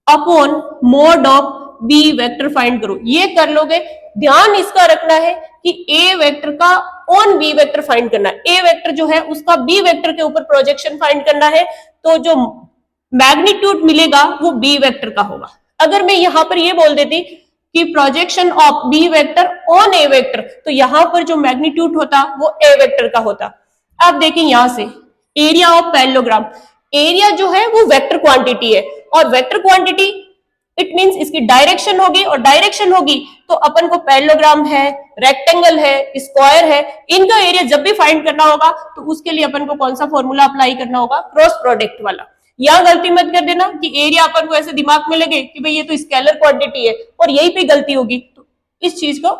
upon mod of B vector find करो, ये कर लोगे। ध्यान इसका रखना है कि ए वेक्टर का ऑन बी वेक्टर फाइंड करना है, ए वेक्टर जो है उसका बी वेक्टर के ऊपर प्रोजेक्शन फाइंड करना है, तो जो मैग्नीट्यूड मिलेगा वो बी वेक्टर का होगा। अगर मैं यहां पर ये बोल देती कि projection of B vector on A vector, तो यहां पर जो मैग्नीट्यूड होता वो ए वेक्टर का होता। अब देखिए यहां से एरिया ऑफ पैरेललोग्राम, एरिया जो है वो वेक्टर क्वांटिटी है, और वेक्टर क्वांटिटी इट मींस इसकी डायरेक्शन होगी, और डायरेक्शन होगी तो अपन को पैरेललोग्राम है, रेक्टेंगल है, स्क्वायर है, इनका एरिया जब भी फाइंड करना होगा तो उसके लिए अपन को कौन सा फॉर्मूला अप्लाई करना होगा, क्रॉस प्रोडक्ट वाला। यहां गलती मत कर देना कि एरिया अपन को ऐसे दिमाग में लगे कि भाई ये तो स्केलर क्वांटिटी है, और यही पे गलती होगी, तो इस चीज को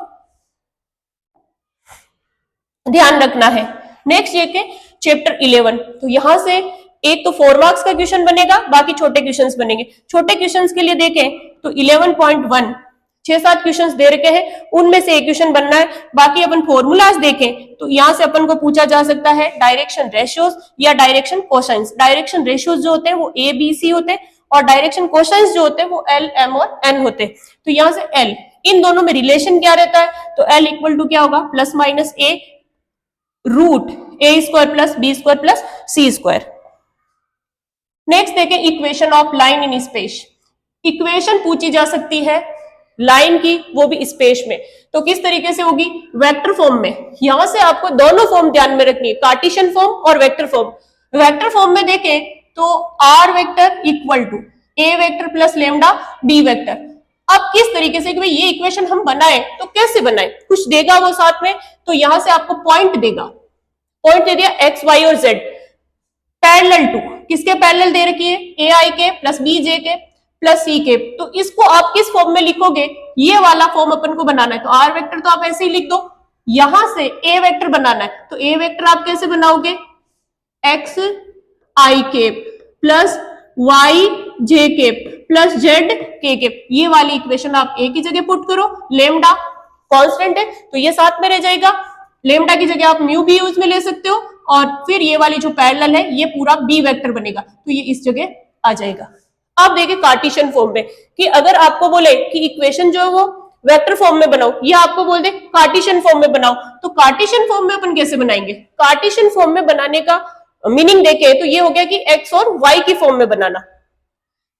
ध्यान रखना है। नेक्स्ट ये के चैप्टर 11। तो यहां से एक तो 4 मार्क्स का क्वेश्चन बनेगा, बाकी छोटे क्वेश्चंस बनेंगे। छोटे क्वेश्चंस के लिए देखें तो 11.1 6-7 क्वेश्चंस दे रखे हैं, उनमें से एक क्वेश्चन बनना है। बाकी अपन फॉर्मूलाज देखें तो यहां से अपन को पूछा जा सकता है डायरेक्शन रेशियोज या डायरेक्शन कोसाइंस। डायरेक्शन रेशियोज जो होते हैं वो ए बी सी होते हैं, और डायरेक्शन कोसाइंस जो होते हैं वो एल एम और एन होते हैं। तो यहां से एल, इन दोनों में रिलेशन क्या रहता है, तो एल इक्वल टू क्या होगा, plus minus a root a square plus B square plus c square. Next देखें equation of line in space. Equation पूछी जा सकती है लाइन की, वो भी स्पेस में। तो किस तरीके से होगी, वेक्टर फॉर्म में। यहां से आपको दोनों फॉर्म ध्यान में रखनी है, कार्टेशियन फॉर्म और वेक्टर फॉर्म। वेक्टर फॉर्म में देखें तो R vector equal to A vector plus lambda B vector. अब किस तरीके से कि भाई ये इक्वेशन हम बनाए तो कैसे बनाए, कुछ देगा वो साथ में, तो यहां से आपको पॉइंट देगा, पॉइंट दे दिया एक्स वाई और जेड पैरेलल टू, किसके पैरेलल दे रखी है, ए आई के प्लस बी जे के प्लस सी के। तो इसको आप किस फॉर्म में लिखोगे, ये वाला फॉर्म अपन को बनाना है। तो आर वेक्टर तो आप ऐसे ही लिख दो, यहां से ए वेक्टर बनाना है, तो ए वेक्टर आप कैसे बनाओगे, x i cap plus y j cap plus z k cap. ये वाली इक्वेशन आप एक ही जगह पुट करो, लेमडा कांस्टेंट है तो ये साथ में रह जाएगा, लेमडा की जगह आप म्यू भी यूज में ले सकते हो, और फिर ये वाली जो पैरेलल है ये पूरा बी वेक्टर बनेगा, तो ये इस जगह आ जाएगा। अब देखिए कार्टेशियन फॉर्म में कि अगर आपको बोले कि इक्वेशन जो है वो वेक्टर फॉर्म में बनाओ, या आपको बोल दे कार्टेशियन फॉर्म में बनाओ, तो कार्टेशियन फॉर्म में अपन कैसे बनाएंगे। कार्टेशियन फॉर्म में बनाने का मीनिंग देखे तो ये हो गया कि एक्स और वाई की फॉर्म में बनाना।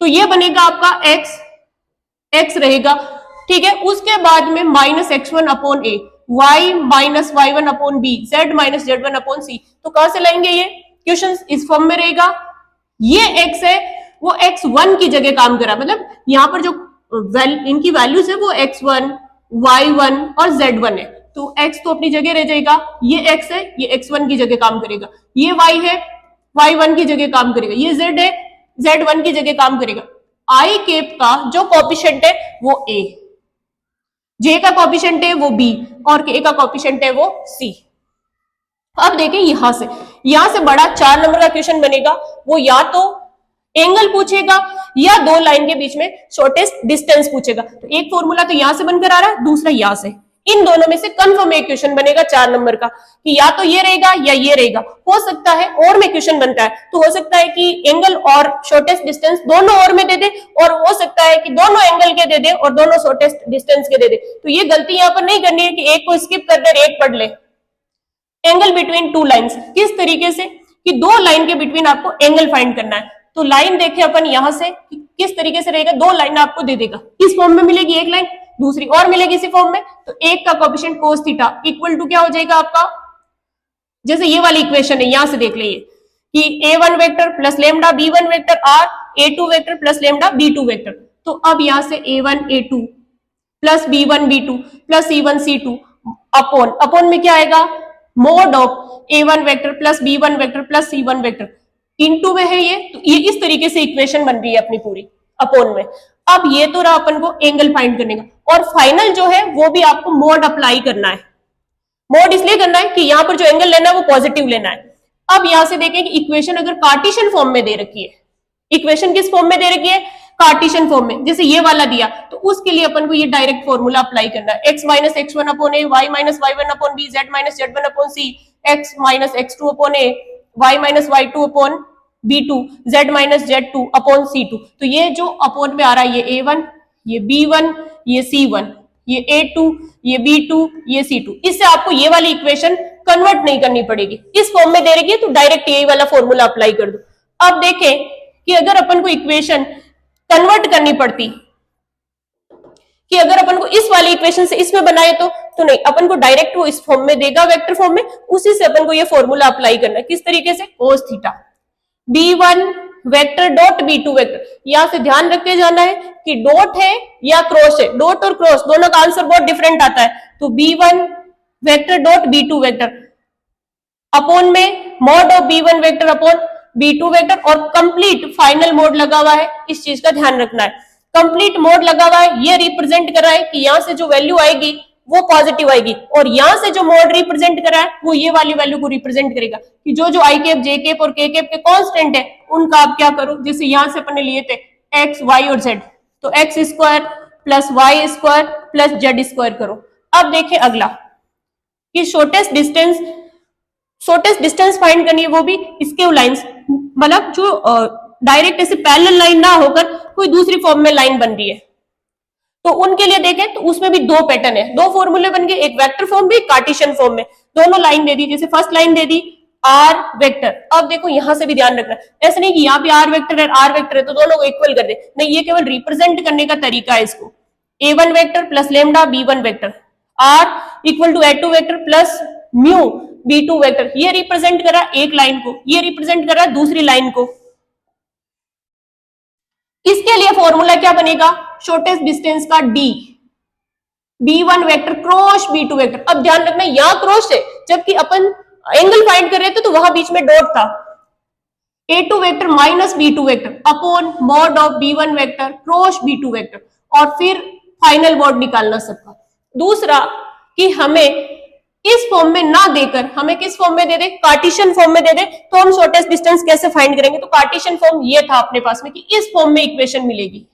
तो ये बनेगा आपका एक्स रहेगा, ठीक है। उसके बाद में minus x1 upon a, y minus y1 upon b, z minus z1 upon c. तो कहां से लाएंगे, ये क्वेश्चन इस फॉर्म में रहेगा। ये x है वो x1 की जगह काम करा, मतलब यहाँ पर जो इनकी वैल्यूज है वो x1 y1 और z1 है, तो x तो अपनी जगह रह जाएगा, ये x है ये x1 की जगह काम करेगा, ये y है y1 की जगह काम करेगा, ये z है z1 की जगह काम करेगा। आई केप का जो कोएफिशिएंट है वो a, j का कोएफिशिएंट है वो b, और k का कोएफिशिएंट है वो c। अब देखें यहां से बड़ा 4 नंबर का क्वेश्चन बनेगा, वो या तो एंगल पूछेगा या दो लाइन के बीच में शॉर्टेस्ट डिस्टेंस पूछेगा। तो एक फॉर्मूला तो यहां से बनकर आ रहा है, दूसरा यहां से, इन दोनों में से कंफर्म एक क्वेश्चन बनेगा 4 नंबर का कि या तो ये रहेगा या ये रहेगा। हो सकता है और में क्वेश्चन बनता है, तो हो सकता है कि एंगल और शॉर्टेस्ट डिस्टेंस दोनों और में दे दे, और हो सकता है कि दोनों एंगल के दे दे और दोनों शॉर्टेस्ट डिस्टेंस के दे दे। तो ये गलती यहाँ पर नहीं करनी है कि एक को स्किप कर दे एक पढ़ ले। एंगल बिटवीन टू लाइंस, किस तरीके से कि दो लाइन के बिटवीन आपको एंगल फाइंड करना है। तो लाइन देखे अपन यहां से किस तरीके से रहेगा, दो लाइन आपको दे देगा, इस फॉर्म में मिलेगी एक लाइन, दूसरी और मिलेगी इसी फॉर्म में। तो एक का coefficient cos theta equal to क्या हो जाएगा आपका, जैसे ये वाली इक्वेशन है यहां से देख लीजिए कि a1 vector plus lambda b1 vector R a2 vector plus lambda b2 vector. तो अब यहां से a1 a2 plus b1 b2 plus c1 c2 upon में क्या आएगा, mode of a1 vector plus b1 vector plus c1 vector into में है ये। तो ये इस तरीके से इक्वेशन बन रही है अपनी पूरी अपॉन में। अब ये तो रहा अपन को एंगल फाइंड करने का, और फाइनल जो है वो भी आपको मोड अप्लाई करना है। मोड इसलिए करना है कि यहाँ पर जो एंगल लेना है वो पॉजिटिव लेना है। अब यहां से देखें कि इक्वेशन अगर कार्टेशियन फॉर्म में दे रखी है, इक्वेशन किस फॉर्म में दे रखी है, कार्टेशियन फॉर्म में, जैसे ये वाला दिया, तो उसके लिए अपन को ये डायरेक्ट फॉर्मूला अप्लाई करना है, x minus x1 upon a, y minus y1 upon b, z minus z1 upon c, x minus x2 upon a, y minus y2 upon b2, z minus z2 upon c2। तो ये जो upon में आ रहा है ये a1, ये b1, ये c1, ये a2, ये b2, ये c2, इससे आपको ये वाली इक्वेशन कन्वर्ट नहीं करनी पड़ेगी, इस फॉर्म में दे रही है तो डायरेक्ट यही वाला फॉर्मूला अप्लाई कर दो। अब देखें कि अगर अपन को इक्वेशन कन्वर्ट करनी पड़ती कि अगर अपन को इस वाली इक्वेशन से इसमें बनाए तो नहीं, अपन को डायरेक्ट वो इस फॉर्म में देगा वेक्टर फॉर्म में, उसी से अपन को ये फॉर्मूला अप्लाई करना है। किस तरीके से, cos theta b1 vector dot b2 vector. यहां से ध्यान रख के जाना है कि डॉट है या क्रॉस है, डॉट और क्रॉस दोनों का आंसर बहुत डिफरेंट आता है। तो b1 vector dot b2 vector upon में mod of b1 vector upon b2 vector, और कंप्लीट फाइनल मोड लगा हुआ है, इस चीज का ध्यान रखना है। कंप्लीट मोड लगा हुआ है, ये रिप्रेजेंट कर रहा है कि यहां से जो वैल्यू आएगी वो पॉजिटिव आएगी, और यहां से जो मॉड रिप्रेजेंट करा है वो ये वाली वैल्यू को रिप्रेजेंट करेगा कि जो जो आई कैप, जे कैप और के कैप के कांस्टेंट है उनका आप क्या करो, जैसे यहां से अपन ने लिए थे एक्स, वाई और जेड, तो X square plus Y square plus Z square करो। अब देखें अगला कि शॉर्टेस्ट डिस्टेंस फाइंड करनी है, वो भी स्केव लाइंस, मतलब जो डायरेक्ट ऐसे पैरेलल लाइन ना होकर कोई दूसरी फॉर्म में लाइन बन रही है, तो उनके लिए देखें तो उसमें भी दो पैटर्न है, दो फॉर्मूले बन गए, एक वेक्टर फॉर्म भी, कार्टेशियन फॉर्म में। दोनों लाइन दे दी, जैसे फर्स्ट लाइन दे दी आर वेक्टर। अब देखो यहां से भी ध्यान रखना, ऐसे नहीं कि यहाँ पे आर वेक्टर है, आर वेक्टर है तो दोनों को इक्वल कर दे, नहीं, ये केवल रिप्रेजेंट करने का तरीका है इसको। a1 vector plus lambda b1 vector, r equal to a2 vector plus mu b2 vector, ये रिप्रेजेंट कर रहा है एक लाइन को, ये रिप्रेजेंट कर रहा है दूसरी लाइन को। इसके लिए फॉर्मूला क्या बनेगा, शॉर्टेस्ट डिस्टेंस का d, b1 vector cross b2 vector. अब ध्यान रखना यहां क्रॉस है, जबकि अपन एंगल फाइंड कर रहे थे तो वहां बीच में डॉट था। a2 vector minus b2 vector upon mod of b1 vector cross b2 vector, और फिर फाइनल मॉड निकालना सबका। दूसरा कि हमें इस फॉर्म में ना देकर हमें किस फॉर्म में दे दे, कार्टेशियन फॉर्म में दे दे, तो हम शॉर्टेस्ट डिस्टेंस कैसे फाइंड करेंगे, तो कार्टेशियन फॉर्म ये था अपने पास में कि इस फॉर्म में इक्वेशन मिलेगी।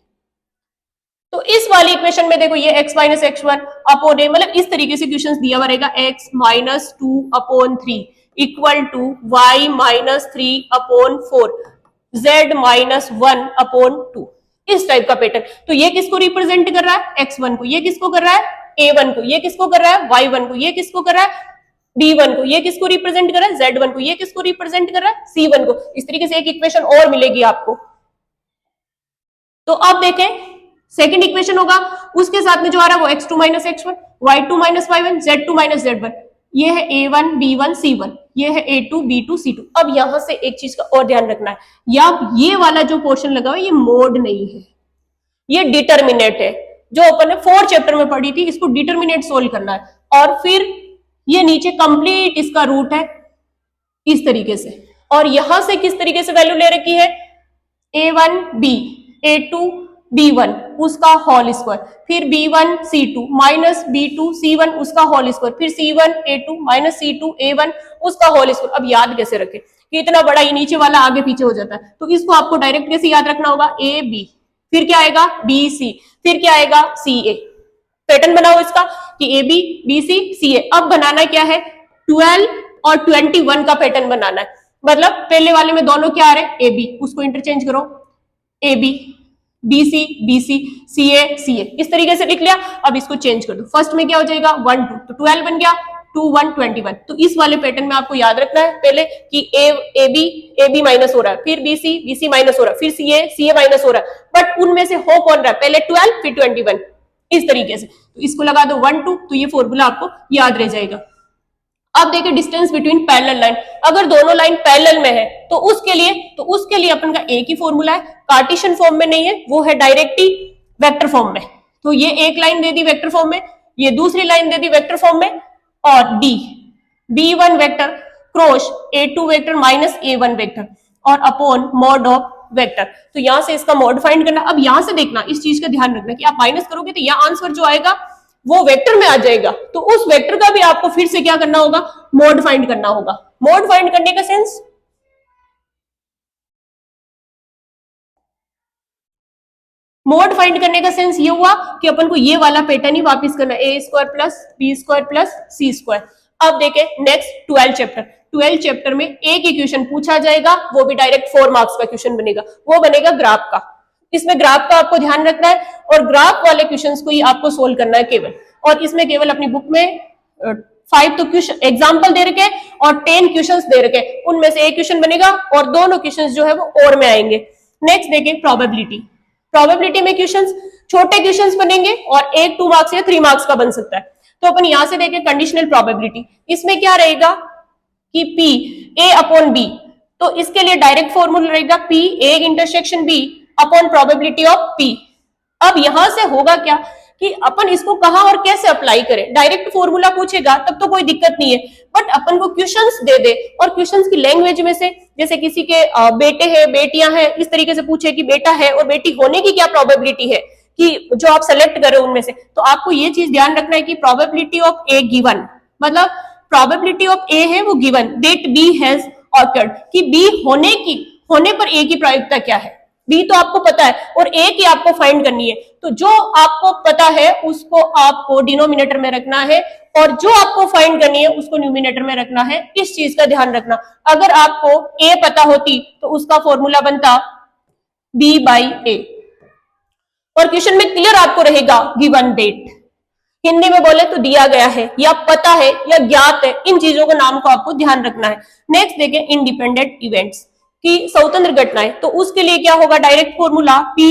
तो इस वाली इक्वेशन में देखो ये x माइनस x1 अपॉन ए, मतलब इस तरीके से क्वेश्चन दिया हुआ रहेगा x minus 2 upon 3 equal to y minus 3 upon 4 z minus 1 upon 2, इस टाइप का पैटर्न। तो ये किसको रिप्रेजेंट कर रहा है, x1 को, ये किसको कर रहा है a1 को, ये किसको कर रहा है y1 को, ये किसको कर रहा है b1 को, ये किसको रिप्रेजेंट कर रहा है z1 को, ये किसको रिप्रेजेंट कर रहा है c1 को। इस तरीके से एक इक्वेशन और मिलेगी आपको। तो अब देखें सेकंड इक्वेशन होगा, उसके साथ में जो आ रहा है वो x2 minus x1, y2 minus y1, z2 minus z1, ये है a1 b1 c1, ये है a2 b2 c2। अब यहां से एक चीज का और ध्यान रखना है, ये वाला जो पोर्शन लगा हुआ है ये मोड नहीं है, ये डिटर्मिनेट है, जो अपन ने 4 चैप्टर में पढ़ी थी, इसको डिटर्मिनेट सोल्व करना है। और फिर ये नीचे कंप्लीट इसका रूट है इस तरीके से, और यहां से किस तरीके से वैल्यू ले रखी है a1 b, a2 b1 उसका होल स्क्वायर, फिर b1 c2 minus b2 c1 उसका होल स्क्वायर, फिर c1 a2 minus c2 a1 उसका होल स्क्वायर। अब याद कैसे रखें कि इतना बड़ा ये नीचे वाला आगे पीछे हो जाता है, तो इसको आपको डायरेक्ट कैसे याद रखना होगा, a b, फिर क्या आएगा b c, फिर क्या आएगा c a। पैटर्न बनाओ इसका कि a b b c c a। अब बनाना क्या है, 12 और 21 का पैटर्न बनाना है, मतलब पहले वाले में दोनों क्या आ रहे हैं a b, उसको इंटरचेंज करो a b BC BC CA CA, इस तरीके से लिख लिया। अब इसको चेंज कर दो, फर्स्ट में क्या हो जाएगा 1 2, तो 12 बन गया, 2 1 21। तो इस वाले पैटर्न में आपको याद रखना है पहले कि AB माइनस हो रहा है, फिर BC माइनस हो रहा है, फिर CA माइनस हो रहा है, बट उनमें से हो कौन रहा है, पहले 12 फिर 21, इस तरीके से। तो इसको लगा दो 1 2, तो ये फॉर्मूला आपको याद रह जाएगा। अब देखिए डिस्टेंस बिटवीन पैरेलल लाइन, अगर दोनों लाइन पैरेलल में है तो उसके लिए अपन का एक ही फॉर्मूला है, कार्टेशियन फॉर्म में नहीं है, वो है डायरेक्टली वेक्टर फॉर्म में। तो ये एक लाइन दे दी वेक्टर फॉर्म में, ये दूसरी लाइन दे दी वेक्टर फॉर्म में, और b1 vector cross a2 vector minus a1 vector और अपॉन मॉड ऑफ वेक्टर। तो यहां से इसका मॉड फाइंड करना। अब यहां से देखना, इस चीज का ध्यान रखना कि आप माइनस करोगे तो यह आंसर जो आएगा वो वेक्टर में आ जाएगा, तो उस वेक्टर का भी आपको फिर से क्या करना होगा, मोड फाइंड करना होगा। मोड फाइंड करने का सेंस, मोड फाइंड करने का सेंस ये हुआ कि अपन को ये वाला पैटर्न ही वापस करना, a square plus b square plus c square. अब देखें नेक्स्ट 12 चैप्टर में एक ही क्वेश्चन पूछा जाएगा, वो भी डायरेक्ट 4 मार्क्स का क्वेश्चन बनेगा, वो बनेगा ग्राफ का। इसमें ग्राफ का आपको ध्यान रखना है, और ग्राफ वाले क्वेश्चंस को ही आपको सोल्व करना है केवल। और इसमें केवल अपनी बुक में 5 तो क्वेश्चन एग्जांपल दे रखे और 10 क्वेश्चंस दे रखे, उनमें से एक क्वेश्चन बनेगा और दोनों क्वेश्चंस जो है वो और में आएंगे। नेक्स्ट देखें प्रोबेबिलिटी में क्वेश्चंस छोटे क्वेश्चंस बनेंगे और एक 2 मार्क्स या 3 मार्क्स का बन सकता है। तो अपन यहां से देखें कंडीशनल प्रोबेबिलिटी, इसमें क्या रहेगा कि P A अपॉन B, तो इसके लिए डायरेक्ट फॉर्मूला रहेगा P A intersection B upon probability of P। अब यहां से होगा क्या कि अपन इसको कहां और कैसे अप्लाई करें, डायरेक्ट फॉर्मूला पूछेगा तब तो कोई दिक्कत नहीं है, बट अपन को क्वेश्चंस दे दे और क्वेश्चंस की लैंग्वेज में से, जैसे किसी के बेटे हैं बेटियां हैं, इस तरीके से पूछे कि बेटा है और बेटी होने की क्या प्रोबेबिलिटी है, कि जो आप सेलेक्ट करें उनमें से, तो आपको ये चीज ध्यान रखना है कि प्रोबेबिलिटी ऑफ ए गिवन, मतलब प्रोबेबिलिटी ऑफ ए है वो given that B has occurred, कि बी होने पर ए की प्रायिकता क्या है। बी तो आपको पता है और ए की आपको फाइंड करनी है, तो जो आपको पता है उसको आपको डिनोमिनेटर में रखना है और जो आपको फाइंड करनी है उसको न्यूमिनेटर में रखना है। इस चीज का ध्यान रखना। अगर आपको ए पता होती तो उसका फॉर्मूला बनता बी बाई ए, और क्वेश्चन में क्लियर आपको रहेगा गिवन डेट, हिंदी में बोले तो दिया गया है या पता है या ज्ञात है, इन चीजों के नाम को आपको ध्यान रखना है। नेक्स्ट देखें इंडिपेंडेंट इवेंट्स की स्वतंत्र घटनाएं, तो उसके लिए क्या होगा, direct formula P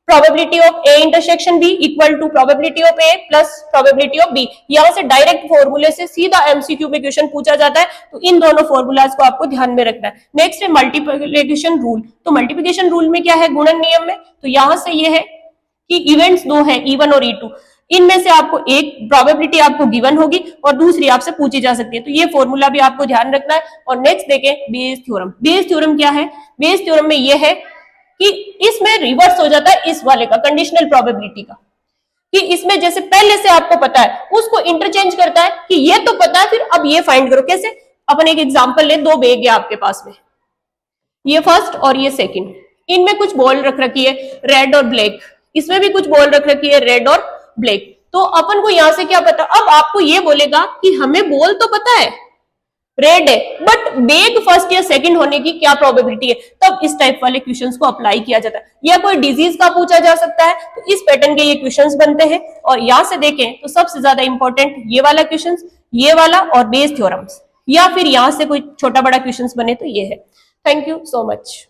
probability of A intersection B equal to probability of A plus probability of B। यहां से डायरेक्ट फॉर्मूले से सीधा एमसीक्यू में क्वेश्चन पूछा जाता है, तो इन दोनों फॉर्मूलाज को आपको ध्यान में रखना है। नेक्स्ट है मल्टीप्लिकेशन रूल, तो मल्टीप्लिकेशन रूल में क्या है, गुणन नियम में, तो यहां से ये है कि इवेंट्स दो है E1 और E2, इनमें से आपको एक प्रोबेबिलिटी आपको गिवन होगी और दूसरी आपसे पूछी जा सकती है, तो ये फॉर्मूला भी आपको ध्यान रखना है। और नेक्स्ट देखें बेयस थ्योरम। बेयस थ्योरम क्या है, बेयस थ्योरम में ये है कि इसमें रिवर्स हो जाता है इस वाले का, कंडीशनल प्रोबेबिलिटी का, कि इसमें जैसे पहले से आपको पता है उसको इंटरचेंज करता है कि ये तो पता है फिर अब ये फाइंड करो। कैसे, अपन एक एग्जांपल ले, दो बैग है आपके पास में, ये फर्स्ट और ये सेकंड, इनमें कुछ बॉल रख रखी है रेड और ब्लैक, इसमें भी कुछ बॉल रख रखी है रेड और ब्लैक, तो अपन को यहां से क्या पता, अब आपको ये बोलेगा कि हमें बॉल तो पता है रेड है बट बैग फर्स्ट या सेकंड होने की क्या प्रोबेबिलिटी है, तब इस टाइप वाले क्वेश्चंस को अप्लाई किया जाता है। या कोई डिजीज का पूछा जा सकता है, तो इस पैटर्न के ये क्वेश्चंस बनते हैं। और यहां से देखें तो सबसे ज्यादा इंपॉर्टेंट ये वाला क्वेश्चंस, ये वाला और बेयस थ्योरम्स, या फिर यहां से कोई छोटा बड़ा क्वेश्चंस बने तो ये है। Thank you so much.